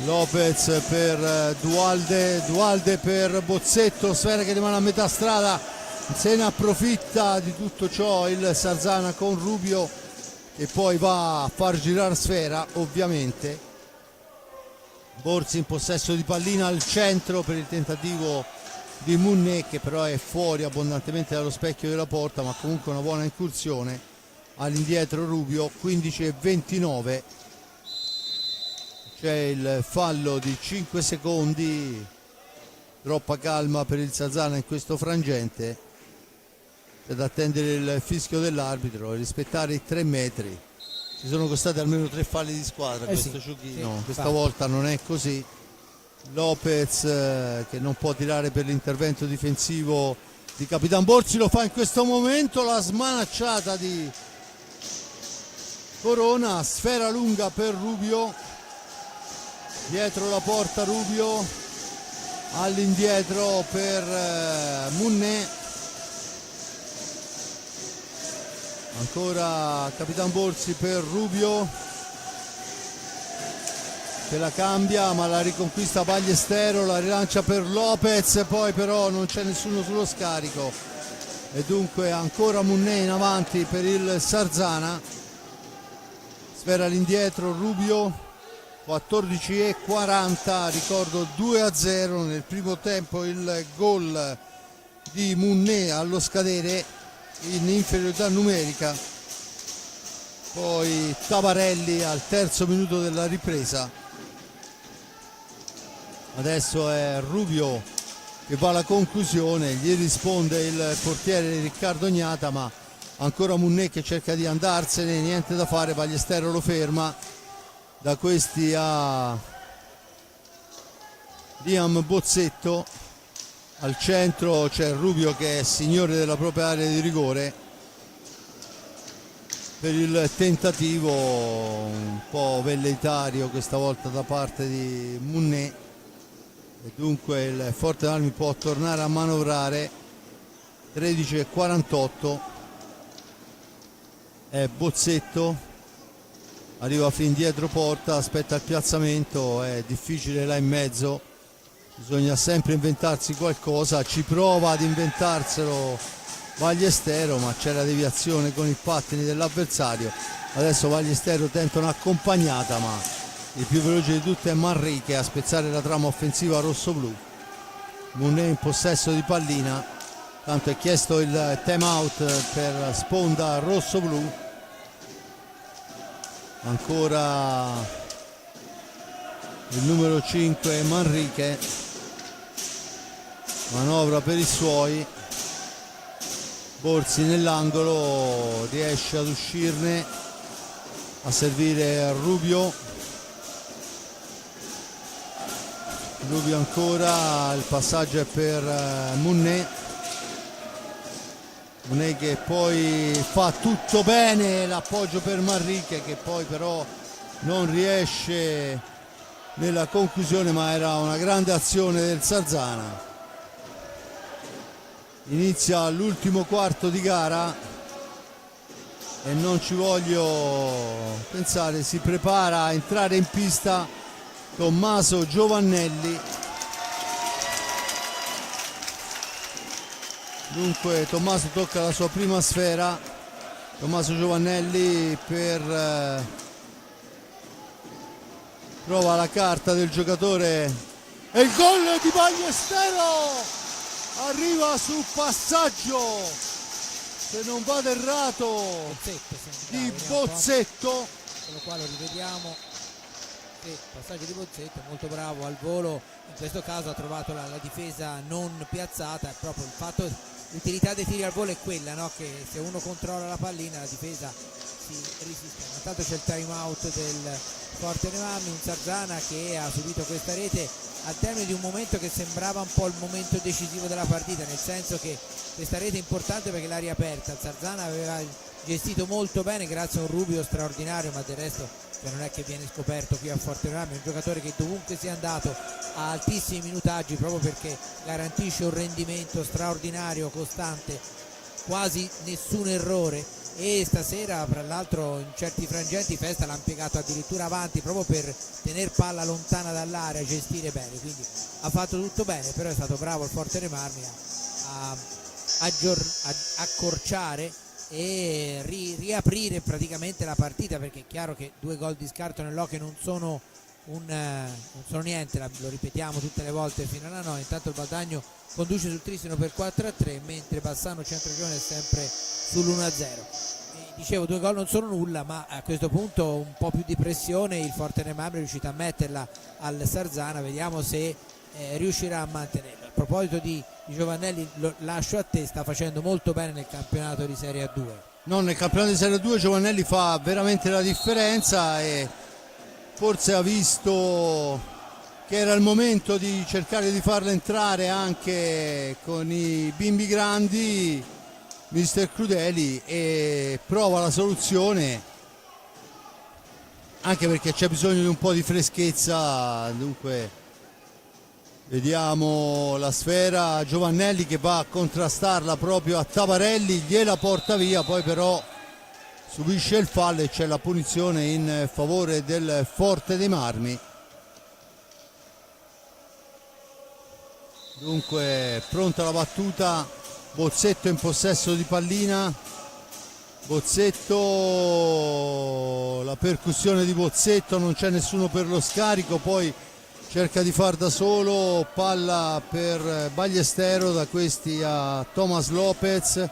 Lopez per Dualde per Bozzetto, sfera che rimane a metà strada, se ne approfitta di tutto ciò il Sarzana con Rubio, che poi va a far girare sfera ovviamente. Borzi in possesso di pallina al centro per il tentativo di Munné, che però è fuori abbondantemente dallo specchio della porta, ma comunque una buona incursione. All'indietro Rubio, 15:29, c'è il fallo di 5 secondi, troppa calma per il Sarzana in questo frangente, c'è da attendere il fischio dell'arbitro e rispettare i 3 metri. Ci sono costati almeno 3 falli di squadra questo giochino, sì, questa volta non è così. Lopez che non può tirare per l'intervento difensivo di Capitan Borzi, lo fa in questo momento, la smanacciata di Corona, sfera lunga per Rubio, dietro la porta Rubio, all'indietro per Munné, ancora Capitan Borzi per Rubio, che la cambia ma la riconquista Ballestero, la rilancia per Lopez, poi però non c'è nessuno sullo scarico e dunque ancora Munné in avanti per il Sarzana. Sfera all'indietro Rubio, 14:40, ricordo 2-0 nel primo tempo il gol di Munné allo scadere in inferiorità numerica, poi Tabarelli al terzo minuto della ripresa. Adesso è Rubio che va alla conclusione, gli risponde il portiere Riccardo Gnata, ma ancora Munné che cerca di andarsene, niente da fare, Ballestero lo ferma. Da questi a Liam Bozzetto, al centro c'è Rubio che è signore della propria area di rigore per il tentativo un po' velleitario questa volta da parte di Munné, e dunque il Forte Armi può tornare a manovrare. 13:48, è Bozzetto, arriva fin dietro porta, aspetta il piazzamento, è difficile là in mezzo, bisogna sempre inventarsi qualcosa, ci prova ad inventarselo Ballestero, ma c'è la deviazione con i pattini dell'avversario. Adesso Ballestero tenta un'accompagnata, ma il più veloce di tutti è Manrique a spezzare la trama offensiva rossoblù. Munné in possesso di pallina, tanto è chiesto il time out per sponda rossoblù. Ancora il numero 5 Manrique, manovra per i suoi, Borzi nell'angolo, riesce ad uscirne, a servire Rubio. Rubio ancora, il passaggio è per Munné. Munné che poi fa tutto bene, l'appoggio per Manrique che poi però non riesce nella conclusione, ma era una grande azione del Sarzana. Inizia l'ultimo quarto di gara e non ci voglio pensare, si prepara a entrare in pista Tommaso Giovannelli. Dunque Tommaso tocca la sua prima sfera, Tommaso Giovannelli trova la carta del giocatore e il gol di Ballestero arriva sul passaggio, se non vado errato, Bozzetto, di Bozzetto, con lo quale rivediamo Sì, passaggio di Bozzetto, molto bravo al volo, in questo caso ha trovato la difesa non piazzata, è proprio il fatto, l'utilità dei tiri al volo è quella, no? Che se uno controlla la pallina la difesa si risiste. Intanto c'è il time out del Forte Marmi, un Sarzana che ha subito questa rete al termine di un momento che sembrava un po' il momento decisivo della partita, nel senso che questa rete è importante perché l'aria è aperta, il Sarzana aveva gestito molto bene grazie a un Rubio straordinario, ma del resto non è che viene scoperto qui a Forte Marmi, è un giocatore che dovunque sia andato ha altissimi minutaggi proprio perché garantisce un rendimento straordinario, costante, quasi nessun errore, e stasera tra l'altro in certi frangenti Festa l'ha impiegato addirittura avanti proprio per tenere palla lontana dall'area, gestire bene, quindi ha fatto tutto bene, però è stato bravo il Forte Marmi a accorciare e riaprire praticamente la partita, perché è chiaro che 2 gol di scarto nell'Hockey non sono niente, lo ripetiamo tutte le volte fino alla 9. Intanto il Valdagno conduce sul Tristino per 4-3, mentre Bassano Centrogrione è sempre sull'1-0. Dicevo, 2 gol non sono nulla, ma a questo punto un po' più di pressione il Forte Marmi è riuscito a metterla al Sarzana, vediamo se riuscirà a mantenerla. A proposito di Giovannelli, lo lascio a te, sta facendo molto bene nel campionato di Serie A2. No, nel campionato di Serie 2 Giovannelli fa veramente la differenza e forse ha visto che era il momento di cercare di farla entrare anche con i bimbi grandi, mister Crudeli, e prova la soluzione, anche perché c'è bisogno di un po' di freschezza. Dunque vediamo la sfera, Giovannelli che va a contrastarla proprio a Tavarelli, gliela porta via, poi però subisce il fallo e c'è la punizione in favore del Forte dei Marmi. Dunque pronta la battuta, Bozzetto in possesso di pallina, Bozzetto, la percussione di Bozzetto, non c'è nessuno per lo scarico, poi cerca di far da solo, palla per Ballestero, da questi a Thomas Lopez,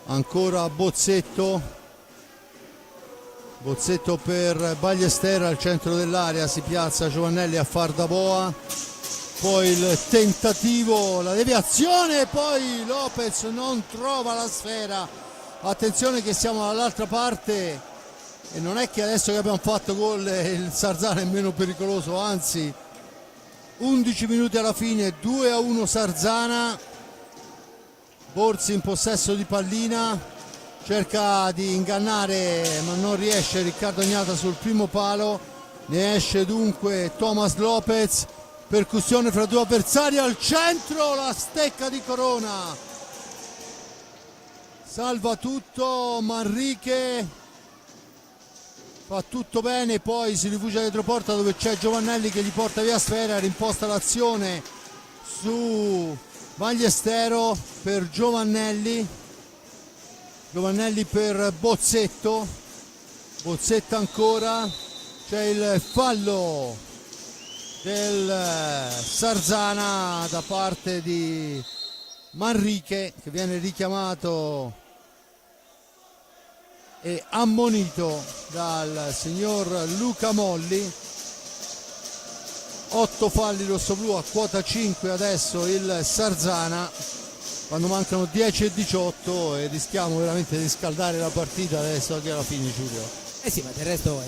ancora Bozzetto per Ballestero al centro dell'area, si piazza Giovannelli a far da boa, poi il tentativo, la deviazione, poi Lopez non trova la sfera. Attenzione che siamo dall'altra parte e non è che adesso che abbiamo fatto gol il Sarzana è meno pericoloso, anzi 11 minuti alla fine, 2-1 Sarzana. Borzi in possesso di pallina, cerca di ingannare ma non riesce Riccardo Agnata sul primo palo, ne esce dunque Thomas Lopez, percussione fra 2 avversari, al centro la stecca di Corona, salva tutto Manrique, fa tutto bene, poi si rifugia dietro porta dove c'è Giovannelli che gli porta via sfera, rimposta l'azione su Ballestero per Giovannelli per Bozzetto ancora, c'è il fallo del Sarzana da parte di Manrique che viene richiamato e ammonito dal signor Luca Molli. 8 falli rossoblù a quota 5 adesso il Sarzana, quando mancano 10 e 18 e rischiamo veramente di scaldare la partita adesso che alla fine, Giulio. Eh sì, ma del resto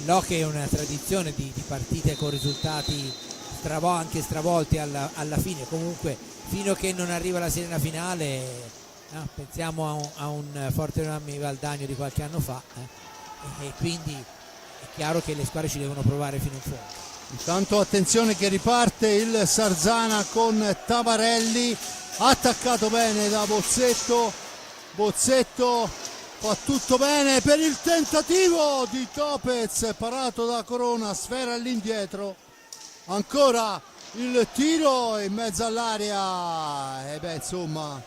nell'hockey è una tradizione di partite con risultati anche stravolti alla fine, comunque fino a che non arriva la sirena finale, pensiamo a un Forte Marmi Valdagno di qualche anno fa, e quindi è chiaro che le squadre ci devono provare fino in fondo. Intanto attenzione che riparte il Sarzana con Tavarelli, attaccato bene da Bozzetto fa tutto bene per il tentativo di Topez, parato da Corona, sfera all'indietro, ancora il tiro in mezzo all'area, insomma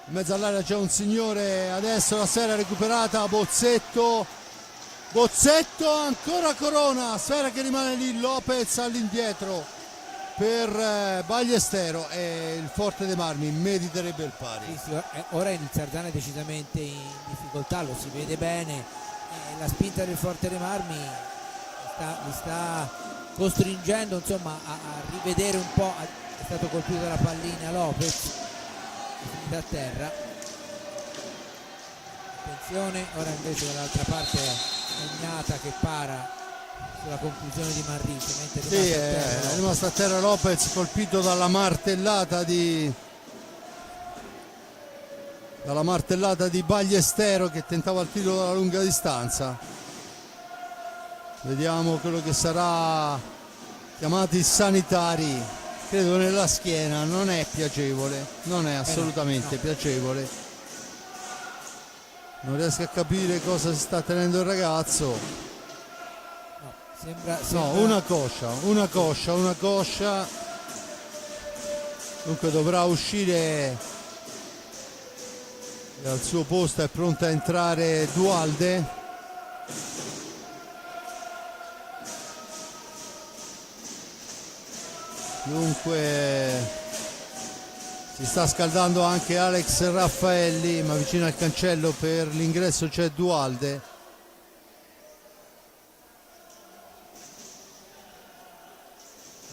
in mezzo all'area c'è un signore, adesso la sfera recuperata, Bozzetto, ancora Corona, sfera che rimane lì, Lopez all'indietro per Ballestero, e il Forte dei Marmi meriterebbe il pari. Sì, ora il Sarzana è decisamente in difficoltà, lo si vede bene, la spinta del Forte dei Marmi li sta costringendo insomma a rivedere un po'. È stato colpito dalla pallina Lopez, è finita a terra. Attenzione, ora invece dall'altra parte è Gnata che para sulla conclusione di Manrique, mentre Sì, è rimasto a terra Lopez, colpito dalla martellata di Ballestero, che tentava il tiro dalla lunga distanza. Vediamo quello che sarà chiamati sanitari, credo nella schiena. Non è piacevole, non è assolutamente piacevole. Non riesco a capire cosa si sta tenendo il ragazzo. Sembra... No, una coscia. Dunque dovrà uscire dal suo posto, è pronta a entrare Dualde. Dunque si sta scaldando anche Alex Raffaelli, ma vicino al cancello per l'ingresso c'è Dualde.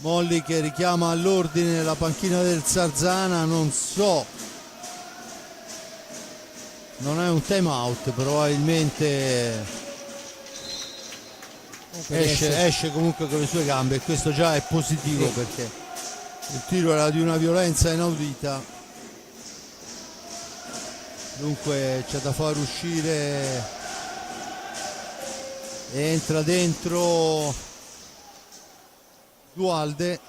Molli che richiama all'ordine la panchina del Sarzana, non so, non è un time out, probabilmente esce comunque con le sue gambe, e questo già è positivo, perché il tiro era di una violenza inaudita. Dunque c'è da far uscire, e entra dentro Dualde.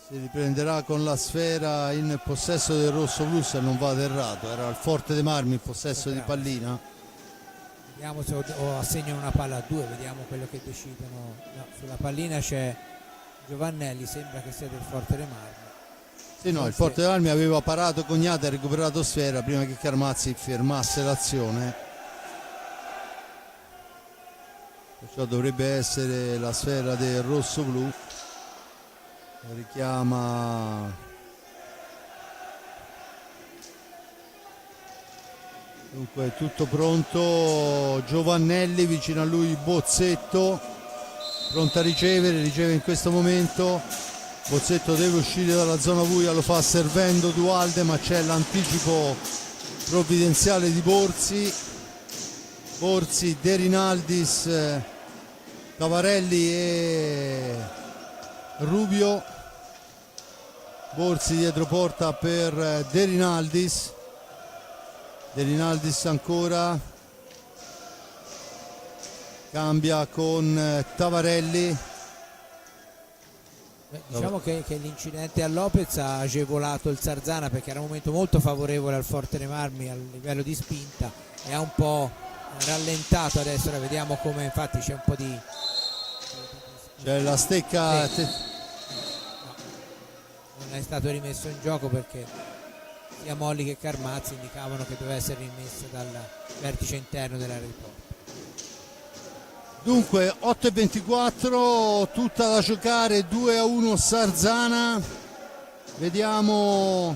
Si riprenderà con la sfera in possesso del rosso-blu, se non vado errato. Era il Forte dei Marmi in possesso di pallina. Vediamo se assegnano una palla a due, vediamo quello che decidono. No, sulla pallina c'è Giovannelli, sembra che sia del Forte dei Marmi. Sì, no, il Forte dei Marmi aveva parato Cognata e recuperato sfera prima che Carmazzi fermasse l'azione. Perciò dovrebbe essere la sfera del rosso-blu. Richiama dunque, tutto pronto. Giovannelli, vicino a lui Bozzetto, pronto a riceve in questo momento. Bozzetto deve uscire dalla zona buia, lo fa servendo Dualde, ma c'è l'anticipo provvidenziale di Borzi, De Rinaldis, Tavarelli e Rubio. Borzi dietro porta per De Rinaldis ancora, cambia con Tavarelli. Diciamo che l'incidente a Lopez ha agevolato il Sarzana, perché era un momento molto favorevole al Forte dei Marmi a livello di spinta, e ha un po' rallentato adesso. Ora vediamo come, infatti c'è un po' di c'è la stecca, sì. Non è stato rimesso in gioco, perché sia Molli che Carmazzi indicavano che doveva essere rimessa dal vertice interno dell'area di porta. Dunque 8:24, tutta da giocare, 2-1 Sarzana. Vediamo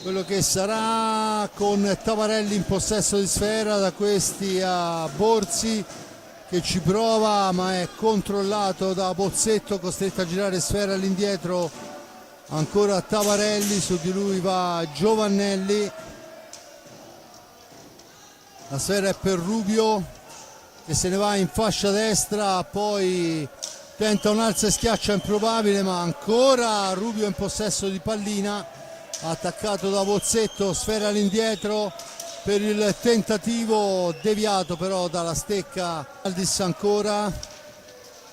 quello che sarà, con Tavarelli in possesso di sfera, da questi a Borzi che ci prova, ma è controllato da Bozzetto, costretto a girare sfera all'indietro. Ancora Tavarelli, su di lui va Giovannelli. La sfera è per Rubio, che se ne va in fascia destra, poi tenta un alza e schiaccia improbabile, ma ancora Rubio in possesso di pallina, attaccato da Bozzetto, sfera all'indietro per il tentativo, deviato però dalla stecca. Aldis ancora,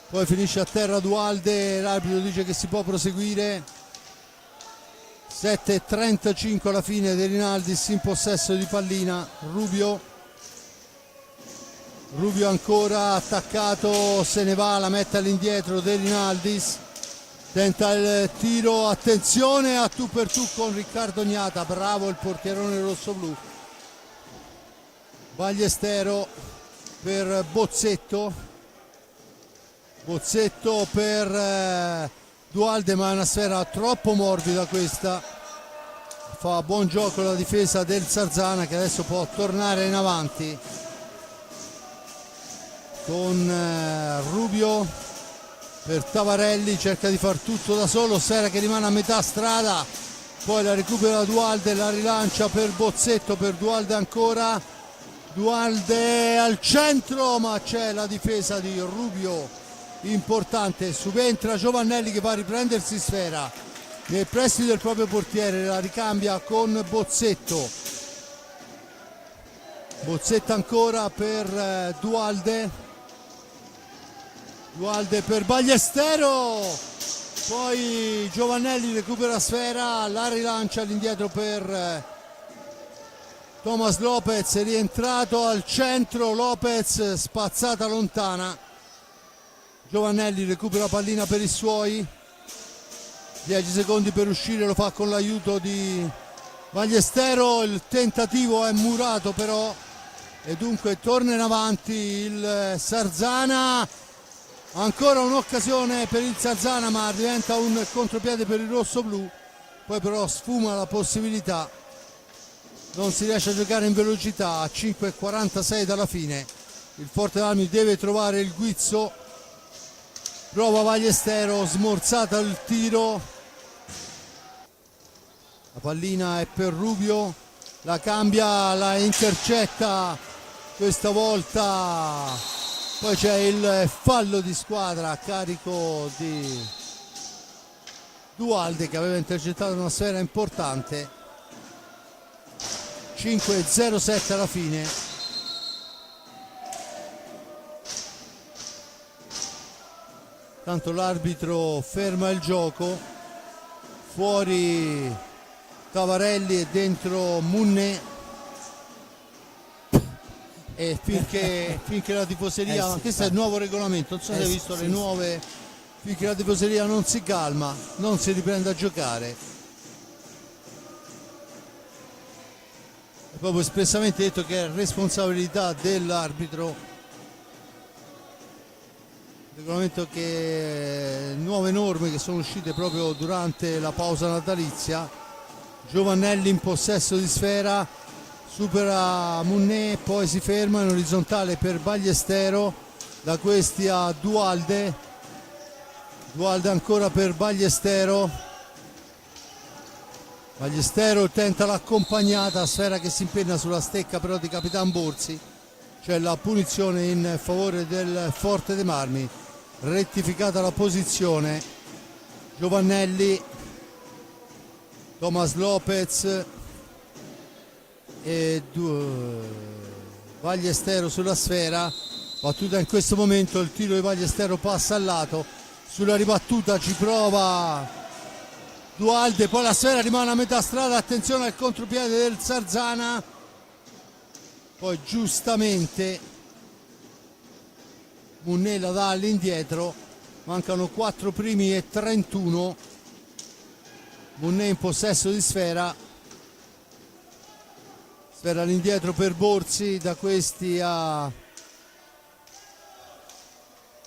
poi finisce a terra Dualde, l'arbitro dice che si può proseguire. 7:35 alla fine, De Rinaldis in possesso di pallina. Rubio ancora attaccato, se ne va, la mette all'indietro De Rinaldis, tenta il tiro, attenzione a tu per tu con Riccardo Gnata, bravo il portierone rossoblu. Ballestero per Bozzetto per Dualde, ma è una sfera troppo morbida questa, fa buon gioco la difesa del Sarzana, che adesso può tornare in avanti con Rubio per Tavarelli, cerca di far tutto da solo, Sfera che rimane a metà strada, poi la recupera Dualde, la rilancia per Bozzetto, per Dualde ancora, Dualde al centro, ma c'è la difesa di Rubio importante, subentra Giovannelli che va a riprendersi Sfera nei pressi del proprio portiere, la ricambia con Bozzetto, Bozzetto ancora per Dualde, Dualde per Ballestero, poi Giovannelli recupera Sfera, la rilancia all'indietro per Thomas Lopez, è rientrato al centro, Lopez spazzata lontana, Giovannelli recupera pallina per i suoi, 10 secondi per uscire, lo fa con l'aiuto di Ballestero, il tentativo è murato però e dunque torna in avanti il Sarzana, ancora un'occasione per il Sarzana ma diventa un contropiede per il rossoblu, poi però sfuma la possibilità, non si riesce a giocare in velocità, a 5:46 dalla fine il Forte Marmi deve trovare il guizzo, prova Ballestero, smorzata il tiro, la pallina è per Rubio, la cambia, la intercetta questa volta, poi c'è il fallo di squadra a carico di Dualde che aveva intercettato una sfera importante. 5:07 alla fine. Tanto l'arbitro ferma il gioco, fuori Tavarelli e dentro Munné, e finché la tifoseria, sì, questo è il nuovo regolamento, non so se hai visto le nuove, finché la tifoseria non si calma, non si riprende a giocare. È proprio espressamente detto che è responsabilità dell'arbitro. Regolamento che nuove norme che sono uscite proprio durante la pausa natalizia. Giovannelli in possesso di sfera, supera Munné, poi si ferma in orizzontale per Ballestero, da questi a Dualde, Dualde ancora per Ballestero, Ballestero tenta l'accompagnata, sfera che si impenna sulla stecca però di Capitan Borzi, c'è la punizione in favore del Forte dei Marmi, rettificata la posizione, Giovannelli, Thomas Lopez e Ballestero sulla sfera, battuta in questo momento, il tiro di Ballestero passa al lato, sulla ribattuta ci prova Dualde, poi la sfera rimane a metà strada, attenzione al contropiede del Sarzana, poi giustamente Munné la dà all'indietro, mancano 4 primi e 31, Munné in possesso di sfera, sfera all'indietro per Borzi, da questi a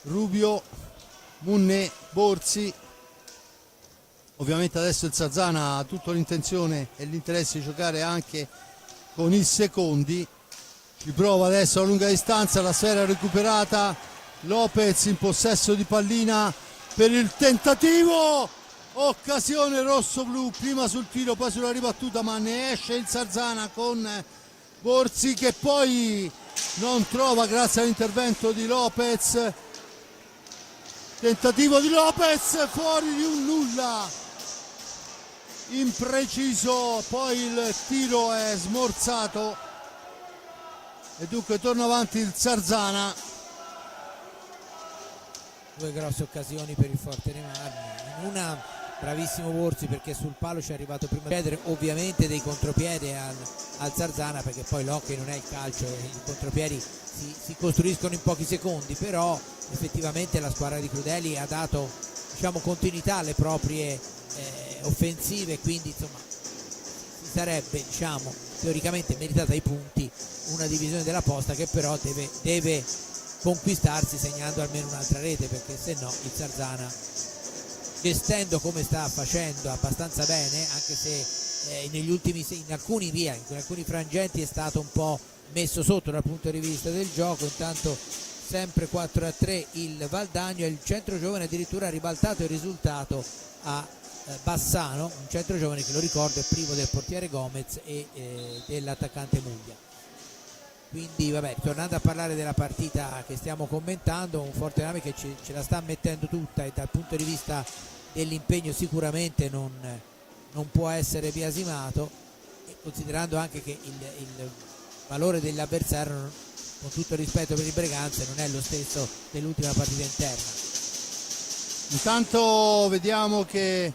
Rubio, Munné, Borzi, ovviamente adesso il Sarzana ha tutta l'intenzione e l'interesse di giocare anche con i secondi, ci prova adesso a lunga distanza, la sfera recuperata, Lopez in possesso di pallina per il tentativo, occasione rosso-blu, prima sul tiro poi sulla ribattuta, ma ne esce il Sarzana con Borzi che poi non trova grazie all'intervento di Lopez, tentativo di Lopez fuori di un nulla, impreciso, poi il tiro è smorzato e dunque torna avanti il Sarzana. Due grosse occasioni per il Forte dei Marmi, in una bravissimo Borzi perché sul palo ci è arrivato prima di chiedere ovviamente dei contropiedi al Sarzana, perché poi l'hockey non è il calcio, i contropiedi si costruiscono in pochi secondi, però effettivamente la squadra di Crudeli ha dato, diciamo, continuità alle proprie offensive, quindi insomma si sarebbe, diciamo, teoricamente meritata i punti una divisione della posta che però deve conquistarsi segnando almeno un'altra rete, perché se no il Sarzana, gestendo come sta facendo abbastanza bene, anche se in alcuni frangenti è stato un po' messo sotto dal punto di vista del gioco. Intanto sempre 4-3 il Valdagno, e il centro giovane addirittura ha ribaltato il risultato a Bassano, un centro giovane che, lo ricordo, è privo del portiere Gomez e dell'attaccante Muglia. Quindi vabbè, tornando a parlare della partita che stiamo commentando, un Fortename che ce la sta mettendo tutta, e dal punto di vista dell'impegno sicuramente non può essere biasimato, e considerando anche che il valore dell'avversario, con tutto il rispetto per il Breganze, non è lo stesso dell'ultima partita interna. Intanto vediamo che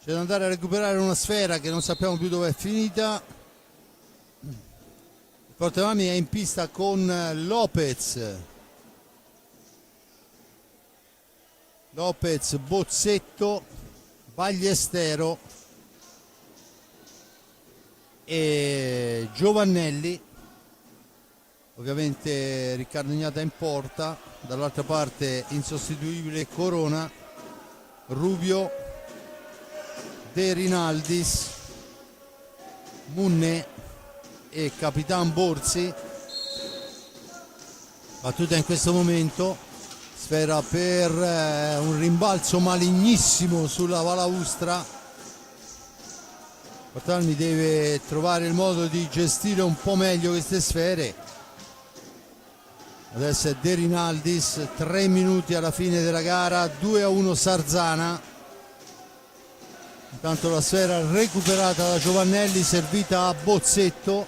c'è da andare a recuperare una sfera che non sappiamo più dove è finita. Fortemami è in pista con Lopez, Bozzetto, Bagliestero e Giovannelli. Ovviamente Riccardo Ignata in porta, dall'altra parte insostituibile Corona, Rubio, De Rinaldis, Munne e Capitan Borsi. Battuta in questo momento, sfera per un rimbalzo malignissimo sulla balaustra. Fortalmi deve trovare il modo di gestire un po' meglio queste sfere. Adesso è De Rinaldis, 3 minuti alla fine della gara, 2-1 Sarzana. Intanto la sfera recuperata da Giovannelli, servita a Bozzetto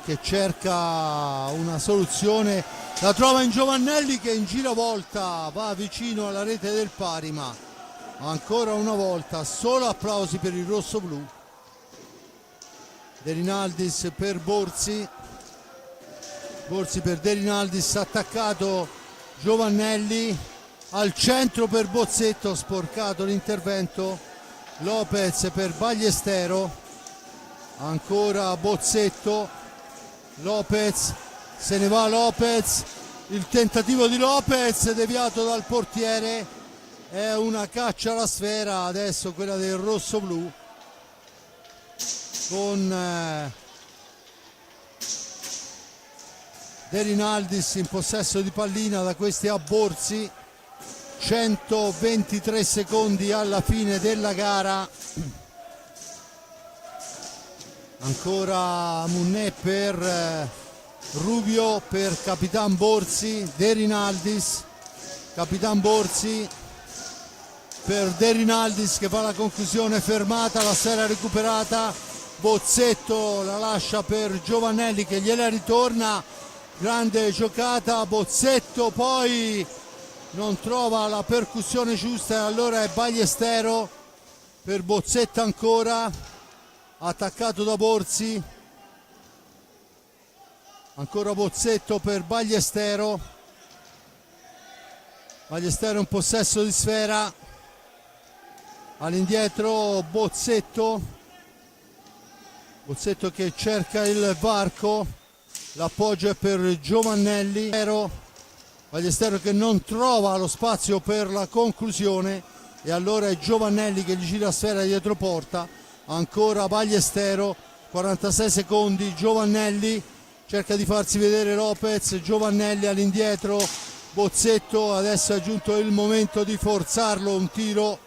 che cerca una soluzione, la trova in Giovannelli che in giravolta va vicino alla rete del pari, ma ancora una volta solo applausi per il rossoblu. De Rinaldis per Borsi per De Rinaldis, attaccato Giovannelli, al centro per Bozzetto, sporcato l'intervento. Lopez per Bagliestero, ancora Bozzetto, Lopez, se ne va Lopez, il tentativo di Lopez deviato dal portiere, è una caccia alla sfera adesso quella del rossoblu, con De Rinaldis in possesso di pallina, da questi a Borsi. 123 secondi alla fine della gara, ancora Munne per Rubio, per Capitan Borsi, De Rinaldis, Capitan Borsi per De Rinaldis che fa la conclusione, fermata, la sfera recuperata, Bozzetto la lascia per Giovannelli che gliela ritorna, grande giocata, Bozzetto poi non trova la percussione giusta e allora è Bagliestero per Bozzetto, ancora attaccato da Borsi, ancora Bozzetto per Bagliestero in possesso di sfera, all'indietro Bozzetto che cerca il varco, l'appoggio è per Giovannelli, Bagliestero che non trova lo spazio per la conclusione e allora è Giovannelli che gli gira la sfera dietro porta, ancora Bagliestero, 46 secondi, Giovannelli cerca di farsi vedere Lopez, Giovannelli all'indietro, Bozzetto, adesso è giunto il momento di forzarlo, un tiro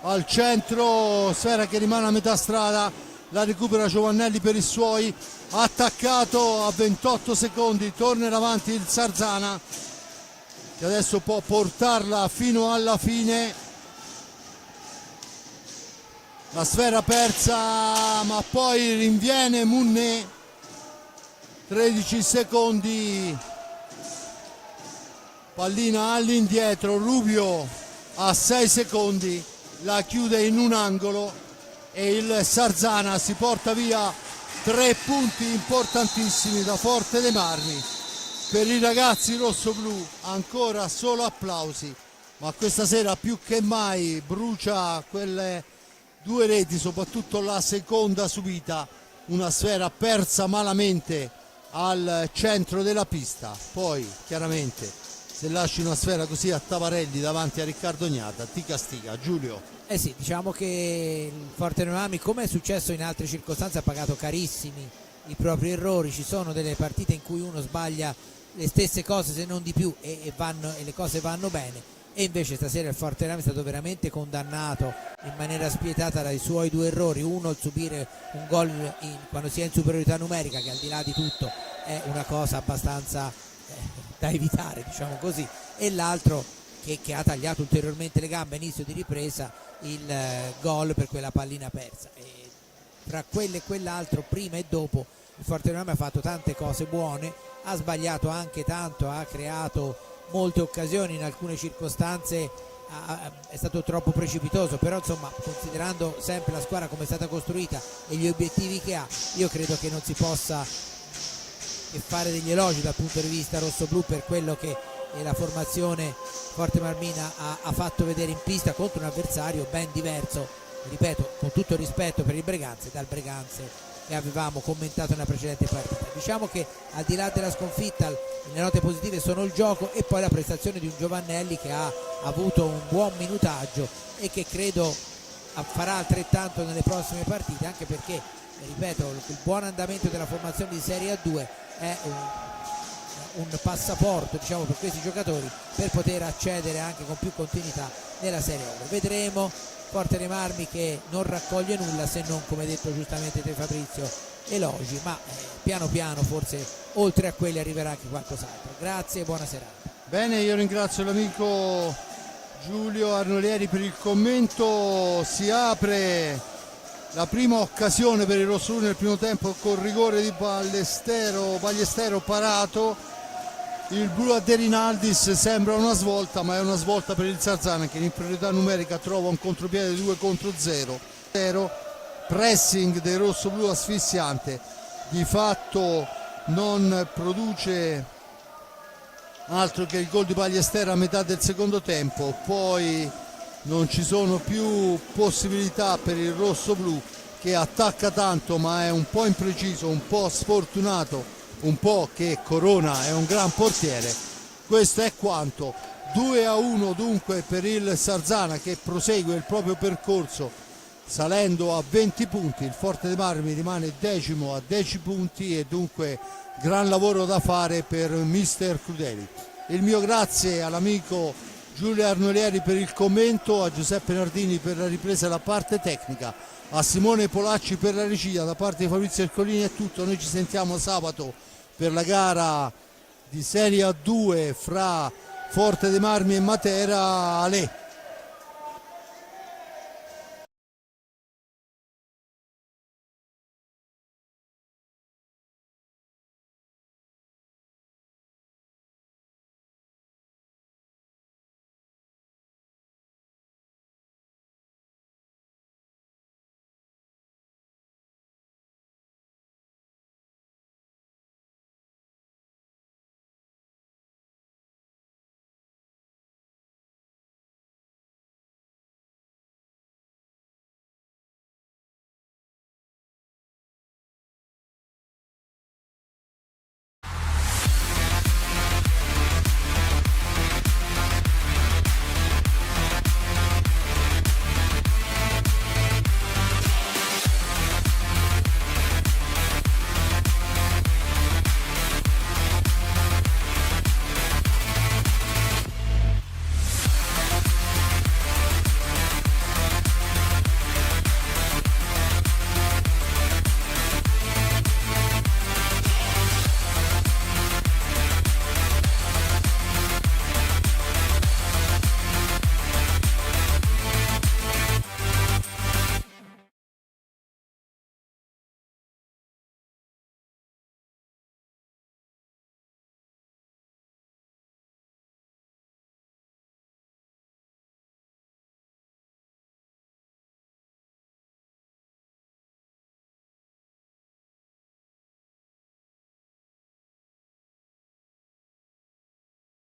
al centro, sfera che rimane a metà strada, la recupera Giovannelli per i suoi, attaccato a 28 secondi, torna avanti il Sarzana che adesso può portarla fino alla fine. La sfera persa, ma poi rinviene Munne, 13 secondi, pallina all'indietro, Rubio a 6 secondi, la chiude in un angolo e il Sarzana si porta via 3 punti importantissimi da Forte dei Marmi. Per i ragazzi rossoblu ancora solo applausi, ma questa sera più che mai brucia quelle 2 reti, soprattutto la seconda subita, una sfera persa malamente al centro della pista. Poi chiaramente se lasci una sfera così a Tavarelli davanti a Riccardo Gnata ti castiga. Giulio. Eh sì, diciamo che il Forte Noemi, come è successo in altre circostanze, ha pagato carissimi i propri errori. Ci sono delle partite in cui uno sbaglia le stesse cose se non di più e le cose vanno bene, e invece stasera il Forte Noemi è stato veramente condannato in maniera spietata dai suoi due errori: uno, il subire un gol quando si è in superiorità numerica, che al di là di tutto è una cosa abbastanza da evitare, diciamo così, e l'altro che ha tagliato ulteriormente le gambe a inizio di ripresa, il gol per quella pallina persa. E tra quello e quell'altro, prima e dopo, il Forte Noemi ha fatto tante cose buone, ha sbagliato anche tanto, ha creato molte occasioni, in alcune circostanze è stato troppo precipitoso, però insomma, considerando sempre la squadra come è stata costruita e gli obiettivi che ha, io credo che non si possa che fare degli elogi dal punto di vista rossoblu per quello che la formazione Forte Marmina ha fatto vedere in pista contro un avversario ben diverso, ripeto, con tutto rispetto per il Breganze, dal Breganze che avevamo commentato nella precedente partita. Diciamo che al di là della sconfitta le note positive sono il gioco e poi la prestazione di un Giovannelli che ha avuto un buon minutaggio e che credo farà altrettanto nelle prossime partite, anche perché, ripeto, il buon andamento della formazione di Serie A2 è un passaporto, diciamo, per questi giocatori per poter accedere anche con più continuità nella Serie A. Vedremo Forte dei Marmi che non raccoglie nulla, se non, come detto giustamente te Fabrizio, elogi, ma piano piano forse oltre a quelli arriverà anche qualcos'altro. Grazie e buona serata. Bene, io ringrazio l'amico Giulio Arnolieri per il commento. Si apre la prima occasione per il rossoblu nel primo tempo con rigore di Ballestero parato. Il blu a De Rinaldis sembra una svolta, ma è una svolta per il Sarzana che in inferiorità numerica trova un contropiede 2 contro 0. Pressing dei rossoblu asfissiante, di fatto non produce altro che il gol di Ballestero a metà del secondo tempo. Poi non ci sono più possibilità per il rossoblu, che attacca tanto ma è un po' impreciso, un po' sfortunato, un po' che Corona è un gran portiere. Questo è quanto. 2-1 dunque per il Sarzana, che prosegue il proprio percorso salendo a 20 punti. Il Forte dei Marmi rimane decimo a 10 punti e dunque gran lavoro da fare per mister Crudeli. Il mio grazie all'amico Giulio Arnolieri per il commento, a Giuseppe Nardini per la ripresa e la parte tecnica, a Simone Polacci per la regia. Da parte di Fabrizio Ercolini è tutto. Noi ci sentiamo sabato per la gara di Serie A2 fra Forte dei Marmi e Matera. Ale.